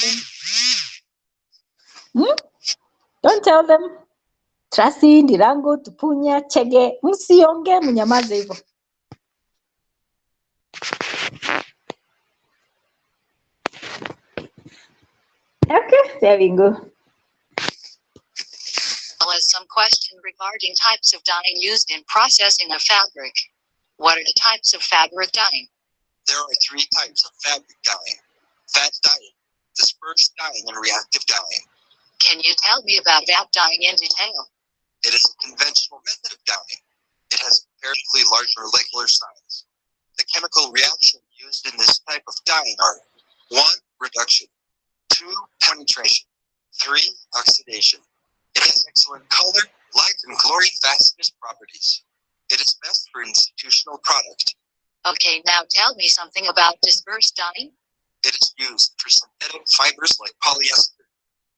them. Don't tell them. Trasi, Ndirango, Tupunya, Chege, msionge, mnyamaze hivyo. Okay, there we go. Has some question regarding types of dyeing used in processing of fabric. What are the types of fabric dyeing? There are 3 types of fabric dyeing: fat dyeing, dispersed dyeing, and reactive dyeing. Can you tell me about that dyeing in detail? It is a conventional method of dyeing. It has a comparatively large molecular size. The chemical reaction used in this type of dyeing are 1. Reduction, 2. Penetration, 3. Oxidation. It has excellent color Light and chlorine fastness properties. It is best for institutional product. Okay, now tell me something about dispersed dyeing. It is used for synthetic fibers like polyester.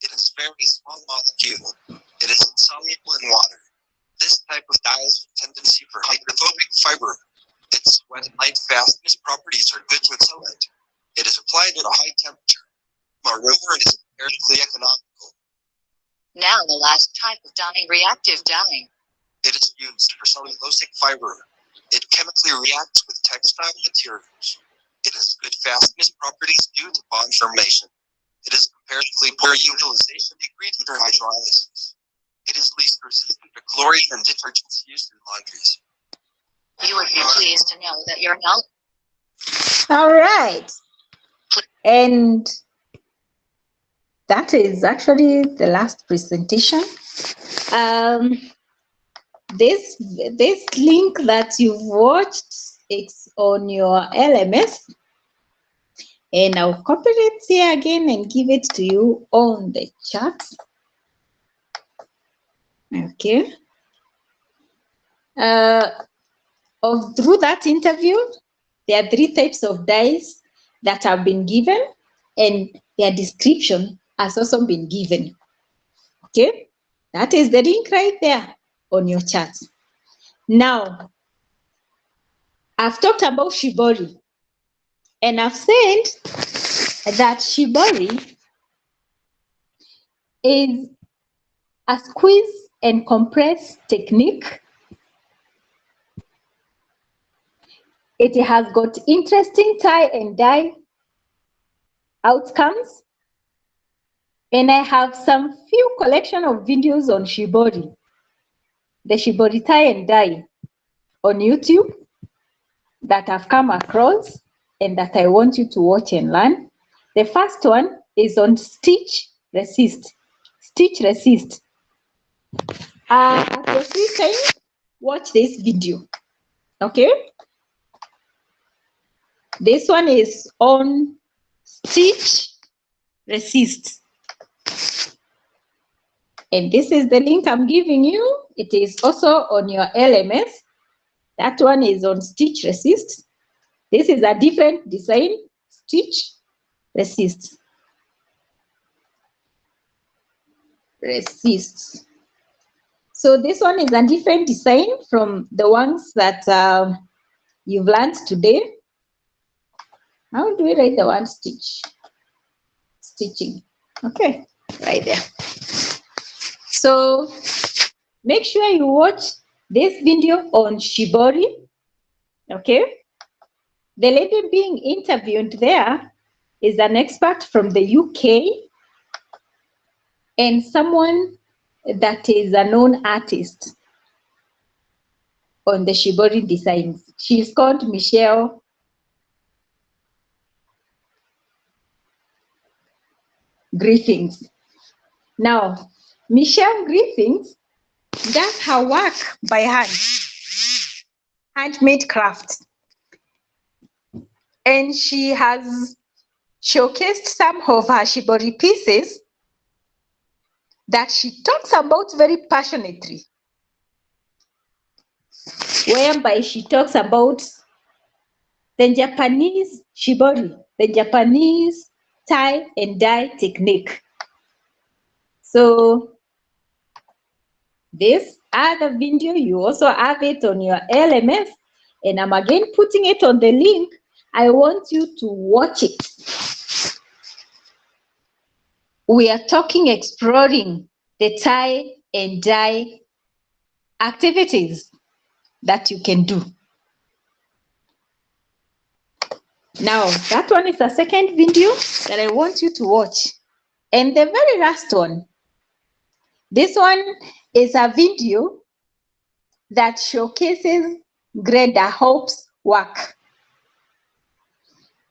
It is very small molecule. It is insoluble in water. This type of dye has a tendency for hydrophobic fiber. Its wet and light fastness properties are good to its solid. It is applied at a high temperature. Moreover, it is comparatively economical. Now the last type of dyeing, reactive dyeing. It is used for cellulosic fiber. It chemically reacts with textile materials. It has good fastness properties due to bond formation. It is comparatively poor utilization degree due to hydrolysis. It is least resistant to chlorine and detergents used in laundries. You would be pleased to know that your help. All right. And that is actually the last presentation. This link that you've watched, it's on your LMS. And I'll copy it here again and give it to you on the chat. Okay. Through that interview, there are 3 types of dyes that have been given, and their description has also been given. Okay, that is the link right there on your chat. Now, I've talked about shibori, and I've said that shibori is a squeeze and compress technique. It has got interesting tie and dye outcomes. And I have some few collection of videos on shibori, the shibori tie and dye on YouTube that I've come across and that I want you to watch and learn. The first one is on stitch resist. Stitch resist. At your free time, watch this video. Okay? This one is on stitch resist. And this is the link I'm giving you. It is also on your LMS. That one is on stitch resist. This is a different design, stitch resist. Resist. So this one is a different design from the ones that you've learned today. How do we write the word stitch? Stitching. Okay, right there. So make sure you watch this video on shibori. Okay. The lady being interviewed there is an expert from the UK and someone that is a known artist on the shibori designs. She's called Michelle Griffiths. Now, Michelle Griffiths does her work by hand, handmade craft. And she has showcased some of her shibori pieces that she talks about very passionately, whereby she talks about the Japanese shibori, the Japanese tie and dye technique. So this other video, you also have it on your LMS, and I'm again putting it on the link. I want you to watch it. We are talking, exploring the tie and dye activities that you can do. Now, that one is the second video that I want you to watch. And the very last one, this one is a video that showcases Glenda Hope's work.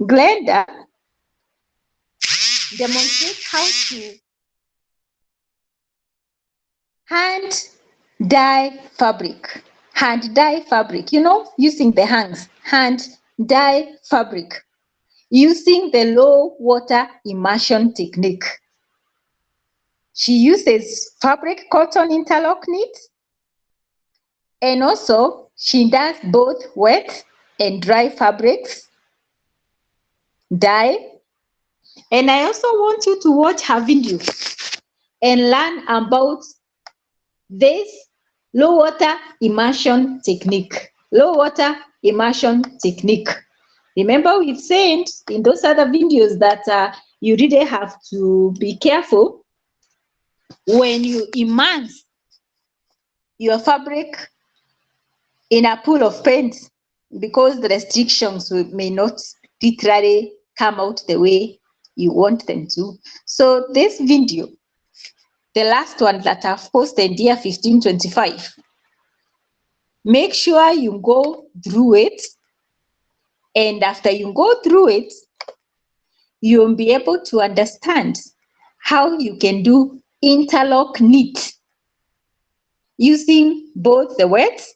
Glenda demonstrates how to hand dye fabric, you know, using the hands, hand dye fabric, using the low water immersion technique. She uses fabric cotton interlock knit And also, she does both wet and dry fabrics, dye. And I also want you to watch her video and learn about this low water immersion technique. Low water immersion technique. Remember, we've said in those other videos that you really have to be careful when you immerse your fabric in a pool of paint, because the restrictions may not literally come out the way you want them to. So this video, the last one that I've posted here, 1525, make sure you go through it. And after you go through it, you'll be able to understand how you can do interlock knit using both the wet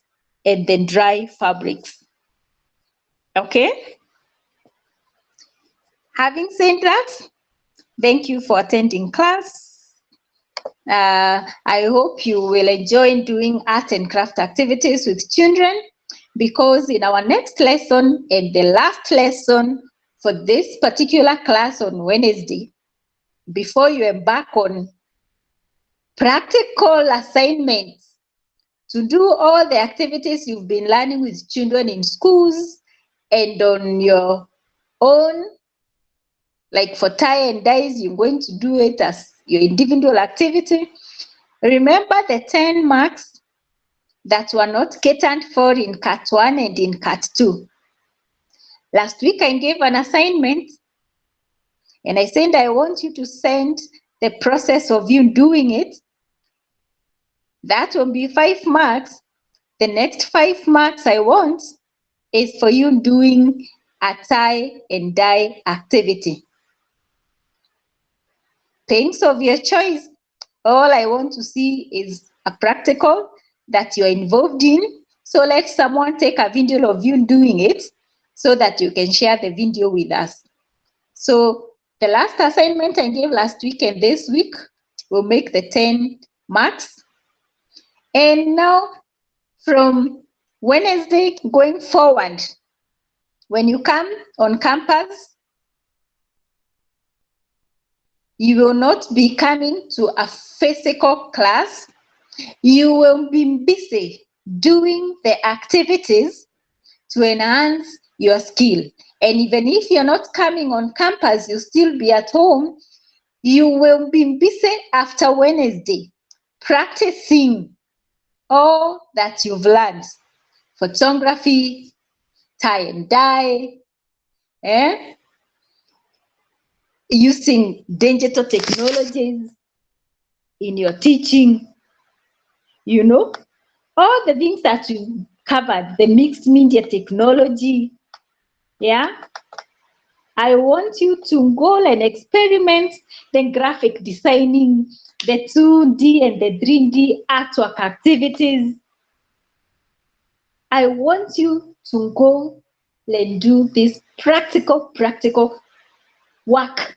and the dry fabrics. Okay? Having said that, thank you for attending class. I hope you will enjoy doing art and craft activities with children, because in our next lesson and the last lesson for this particular class on Wednesday, before you embark on practical assignments to do all the activities you've been learning with children in schools and on your own, like for tie and dyes, you're going to do it as your individual activity. Remember the 10 marks that were not catered for in Cat 1 and in Cat 2. Last week I gave an assignment and I said I want you to send the process of you doing it. That will be 5 marks. The next 5 marks I want is for you doing a tie and dye activity. Things of your choice. All I want to see is a practical that you're involved in. So let someone take a video of you doing it so that you can share the video with us. So the last assignment I gave last week and this week will make the 10 marks. And now from Wednesday going forward, when you come on campus, you will not be coming to a physical class. You will be busy doing the activities to enhance your skill. And even if you're not coming on campus, you'll still be at home. You will be busy after Wednesday, practicing all that you've learned. Photography, tie and dye, using digital technologies in your teaching, you know, all the things that you covered, the mixed media technology, yeah. I want you to go and experiment the graphic designing, the 2D and the 3D artwork activities. I want you to go and do this practical work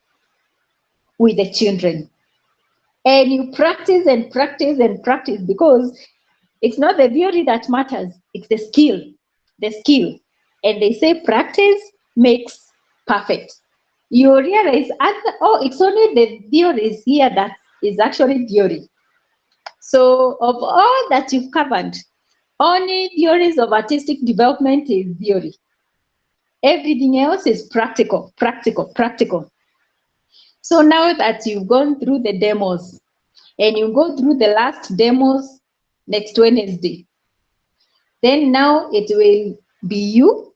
with the children. And you practice and practice and practice, because it's not the theory that matters, it's the skill, And they say practice makes perfect. You realize, it's only the theories here that is actually theory. So of all that you've covered, only theories of artistic development is theory. Everything else is practical. So now that you've gone through the demos, and you go through the last demos next Wednesday, then now it will be you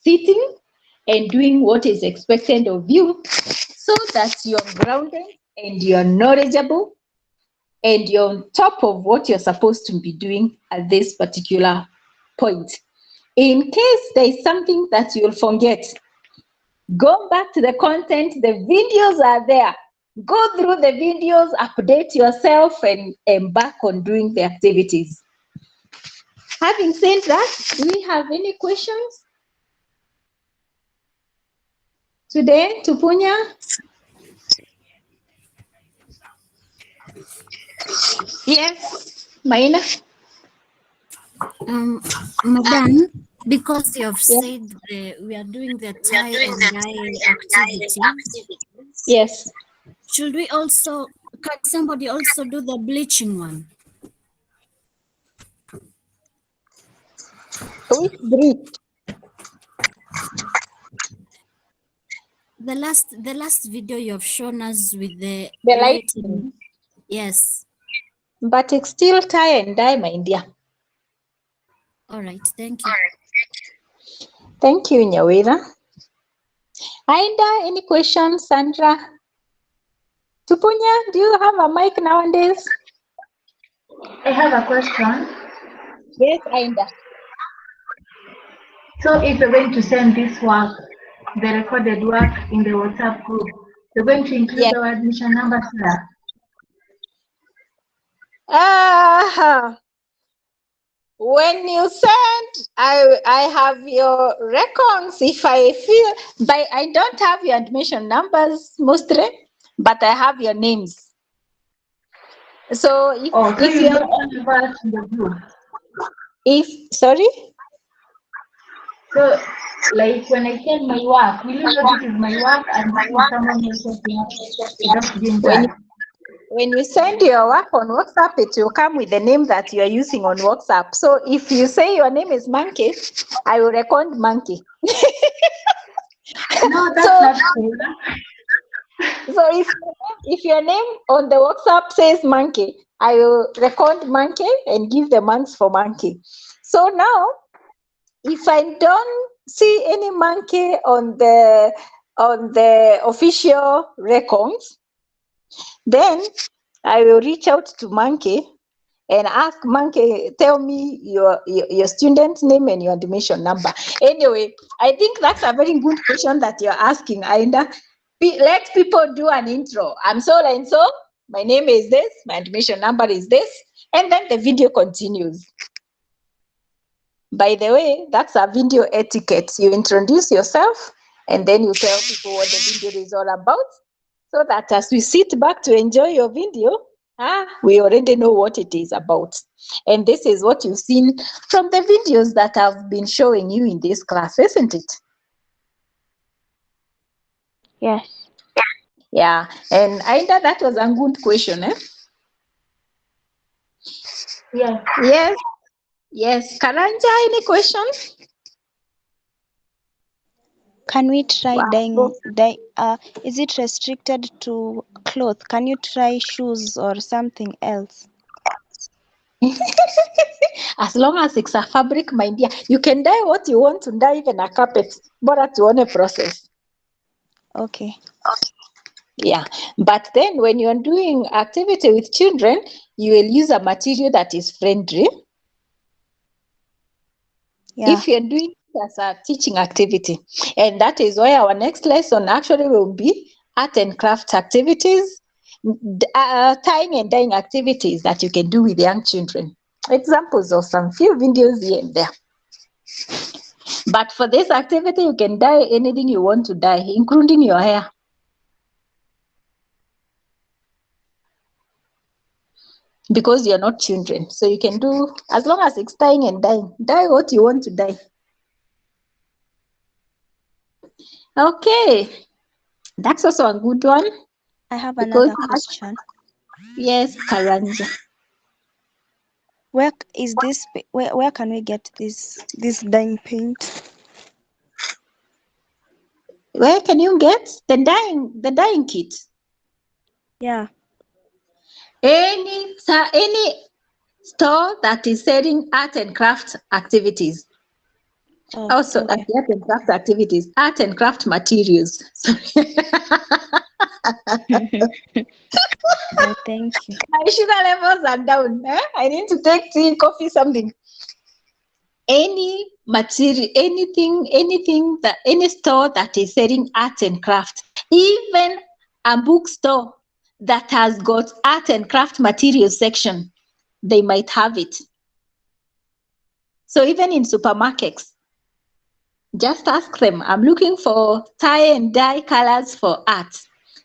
sitting and doing what is expected of you, so that you're grounded and you're knowledgeable and you're on top of what you're supposed to be doing at this particular point. In case there is something that you'll forget, go back to the content. The videos are there. Go through the videos, update yourself, and embark on doing the activities. Having said that, do we have any questions today, Tupunya? Yes, Maina? Madam, because you have said we are doing the tie and dye activity, Yes. should we also, can somebody also do the bleaching one? Which breed? The last video you have shown us with the The lighting. Yes. But it's still tie and dye, my dear. All right. Thank you. Thank you, Nyawira. Aida, any questions, Sandra? Tupunya, do you have a mic nowadays? I have a question. Yes, Aida. So if you're going to send this work, the recorded work in the WhatsApp group, you're going to include Yes. our admission numbers there? When you send, I have your records. If I feel, I don't have your admission numbers mostly, but I have your names. So if, Oh, so if you you're know all of us in the group. Sorry? So like when I send my work, will you know this is my work and this is someone else's work without being that? When you send your work on WhatsApp, it will come with the name that you are using on WhatsApp. So if you say your name is Monkey, I will record Monkey. No, that's not true. So if your name on the WhatsApp says Monkey, I will record Monkey and give the marks for Monkey. So now, if I don't see any Monkey on the official records, then I will reach out to Monkey and ask Monkey, tell me your student name and your admission number. Anyway, I think that's a very good question that you're asking, Aida. Let people do an intro. I'm so and so. My name is this. My admission number is this. And then the video continues. By the way, that's a video etiquette. You introduce yourself and then you tell people what the video is all about, so that as we sit back to enjoy your video, we already know what it is about. And this is what you've seen from the videos that I've been showing you in this class, isn't it? Yes. Yeah. And Aida, that was a good question, eh? Yes. Yes. Yes. Karanja, any questions? Can we try Wow. is it restricted to cloth? Can you try shoes or something else? As long as it's a fabric, my dear, you can dye what you want to dye, even a carpet, but to own a process. Okay. Yeah, but then when you're doing activity with children, you will use a material that is friendly. Yeah. If you're doing it as a teaching activity, and that is why our next lesson actually will be art and craft activities, tying and dyeing activities that you can do with young children. Examples of some few videos here and there. But for this activity, you can dye anything you want to dye, including your hair. Because you're not children. So you can do, as long as it's tying and dyeing, dye what you want to dye. Okay. That's also a good one. I have another question. Yes, Karanja. Where is this? Where can we get this dyeing paint? Where can you get the dyeing kit? Yeah. Any store that is selling art and craft activities. Oh, also, okay. art and craft activities, art and craft materials. No, thank you. My sugar levels are down. I need to take tea, coffee, something. Any material, any store that is selling art and craft, even a bookstore that has got art and craft materials section, they might have it. So even in supermarkets, just ask them, I'm looking for tie and dye colors for art.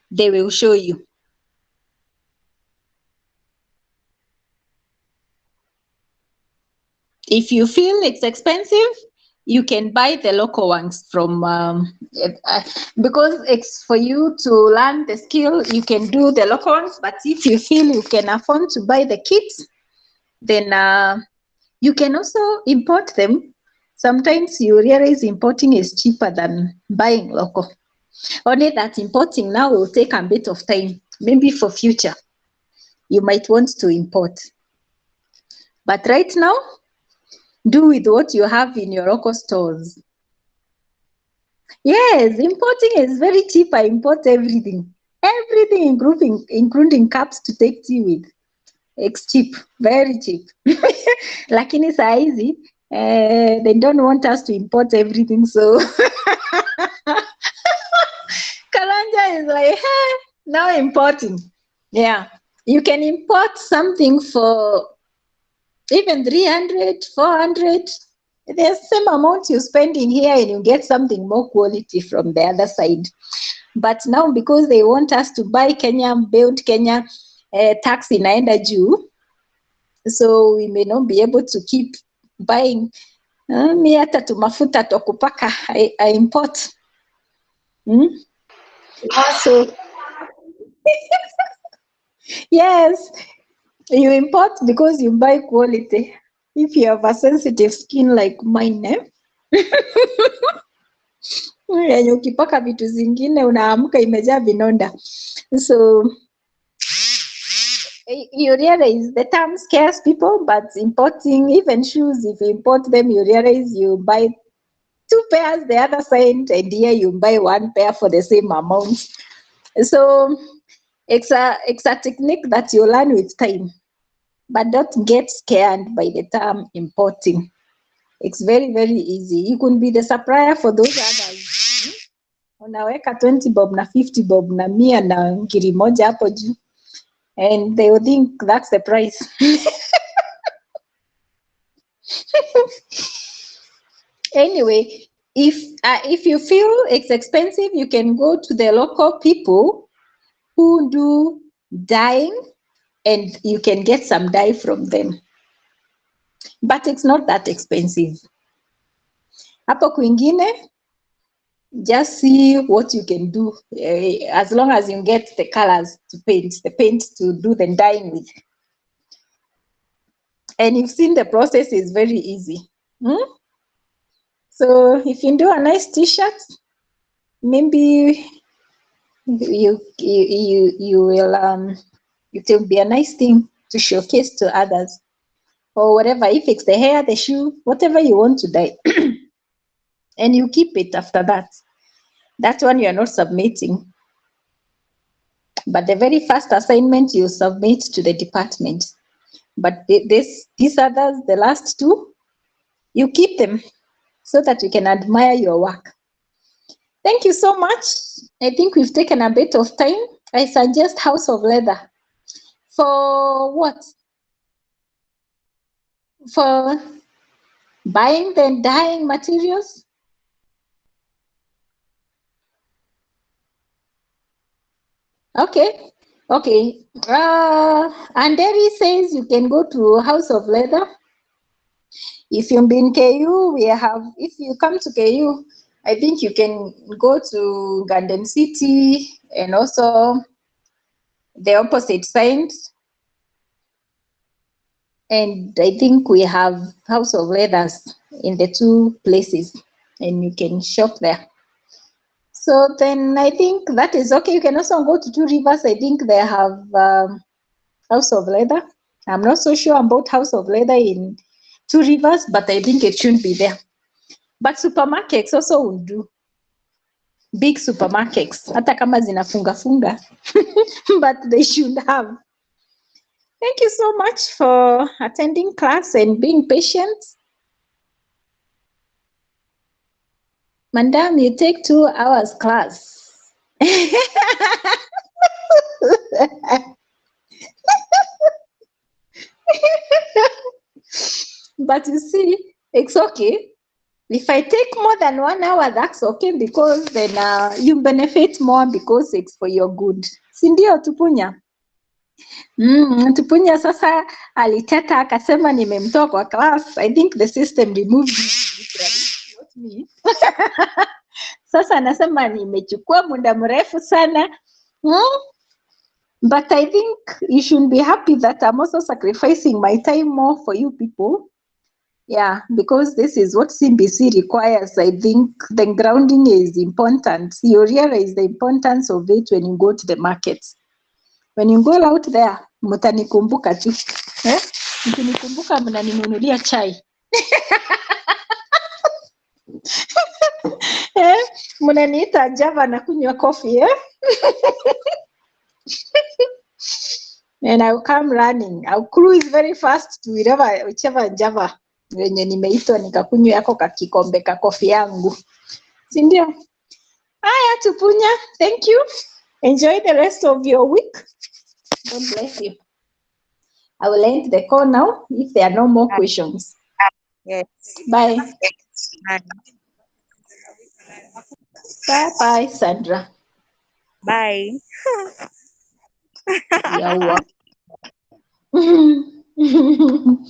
They will show you. If you feel it's expensive, you can buy the local ones from because it's for you to learn the skill. You can do the local ones, but if you feel you can afford to buy the kits, then you can also import them. Sometimes you realize importing is cheaper than buying local. Only that importing now will take a bit of time. Maybe for future, you might want to import. But right now, do with what you have in your local stores. Yes, importing is very cheap. I import everything. Everything, including cups to take tea with. It's cheap, very cheap. Lakini saa hizi, they don't want us to import everything, so Karanja is like, hey, now importing. Yeah, you can import something for even 300, 400. The same amount you spend in here and you get something more quality from the other side. But now because they want us to buy Kenya, build Kenya, tax inaenda juu, so we may not be able to keep buying. Mi hata tu mafuta to kupaka I import. So yes, you import because you buy quality. If you have a sensitive skin like mine, yenye ukipaka vitu zingine unaamka imejaa vinonda. So you realize the term scares people, but importing, even shoes, if you import them, you realize you buy 2 pairs the other side, and here you buy 1 pair for the same amount. So it's a technique that you learn with time, but don't get scared by the term importing. It's very, very easy. You can be the supplier for those others. Unaweka 20 bob na 50 bob na 100 na ngiri moja hapo juu, and they will think that's the price. Anyway, if you feel it's expensive, you can go to the local people who do dyeing, and you can get some dye from them. But it's not that expensive. Hapo kwingine, just see what you can do, as long as you get the colors to paint, the paint to do the dyeing with. And you've seen the process is very easy. So if you do a nice t-shirt, maybe you will it will be a nice thing to showcase to others, or whatever. If it's the hair, the shoe, whatever you want to dye, and you keep it after that. That one you are not submitting, but the very first assignment you submit to the department. But these others, the last 2, you keep them so that you can admire your work. Thank you so much. I think we've taken a bit of time. I suggest House of Leather. For what? For buying the dyeing materials? Okay. And Debbie says you can go to House of Leather. If you've been KU, if you come to KU, I think you can go to Garden City and also the opposite side. And I think we have House of Leathers in the 2 places, and you can shop there. So then I think that is okay. You can also go to 2 Rivers. I think they have House of Leather. I'm not so sure about House of Leather in 2 Rivers, but I think it shouldn't be there. But supermarkets also will do. Big supermarkets, hata kama zinafunga, but they should have. Thank you so much for attending class and being patient. Madam, you take 2 hours class. But you see, it's okay. If I take more than 1 hour, that's okay, because then you benefit more because it's for your good. Sindio Tupunya? Tupunya sasa aliteta akasema nimemtoa kwa class. I think the system removed me. Sasa anasema nimechukua muda mrefu sana. But I think you should be happy that I'm also sacrificing my time more for you people. Yeah, because this is what CBC requires. I think the grounding is important. You realize the importance of it when you go to the market. When you go out there, mutanikumbuka tu. Mkinikumbuka mnaninunulia chai. Mnaniita Java na kunywa coffee, And I'll come running. I'll cruise very fast to whichever Java wenye nimeitwa nikakunywa yako kakikombe ka coffee yangu. Si ndio? Haya Tupunya, thank you. Enjoy the rest of your week. God bless you. I will end the call now if there are no more questions. Yes. Bye. Bye. Bye, Sandra. Bye. You're welcome.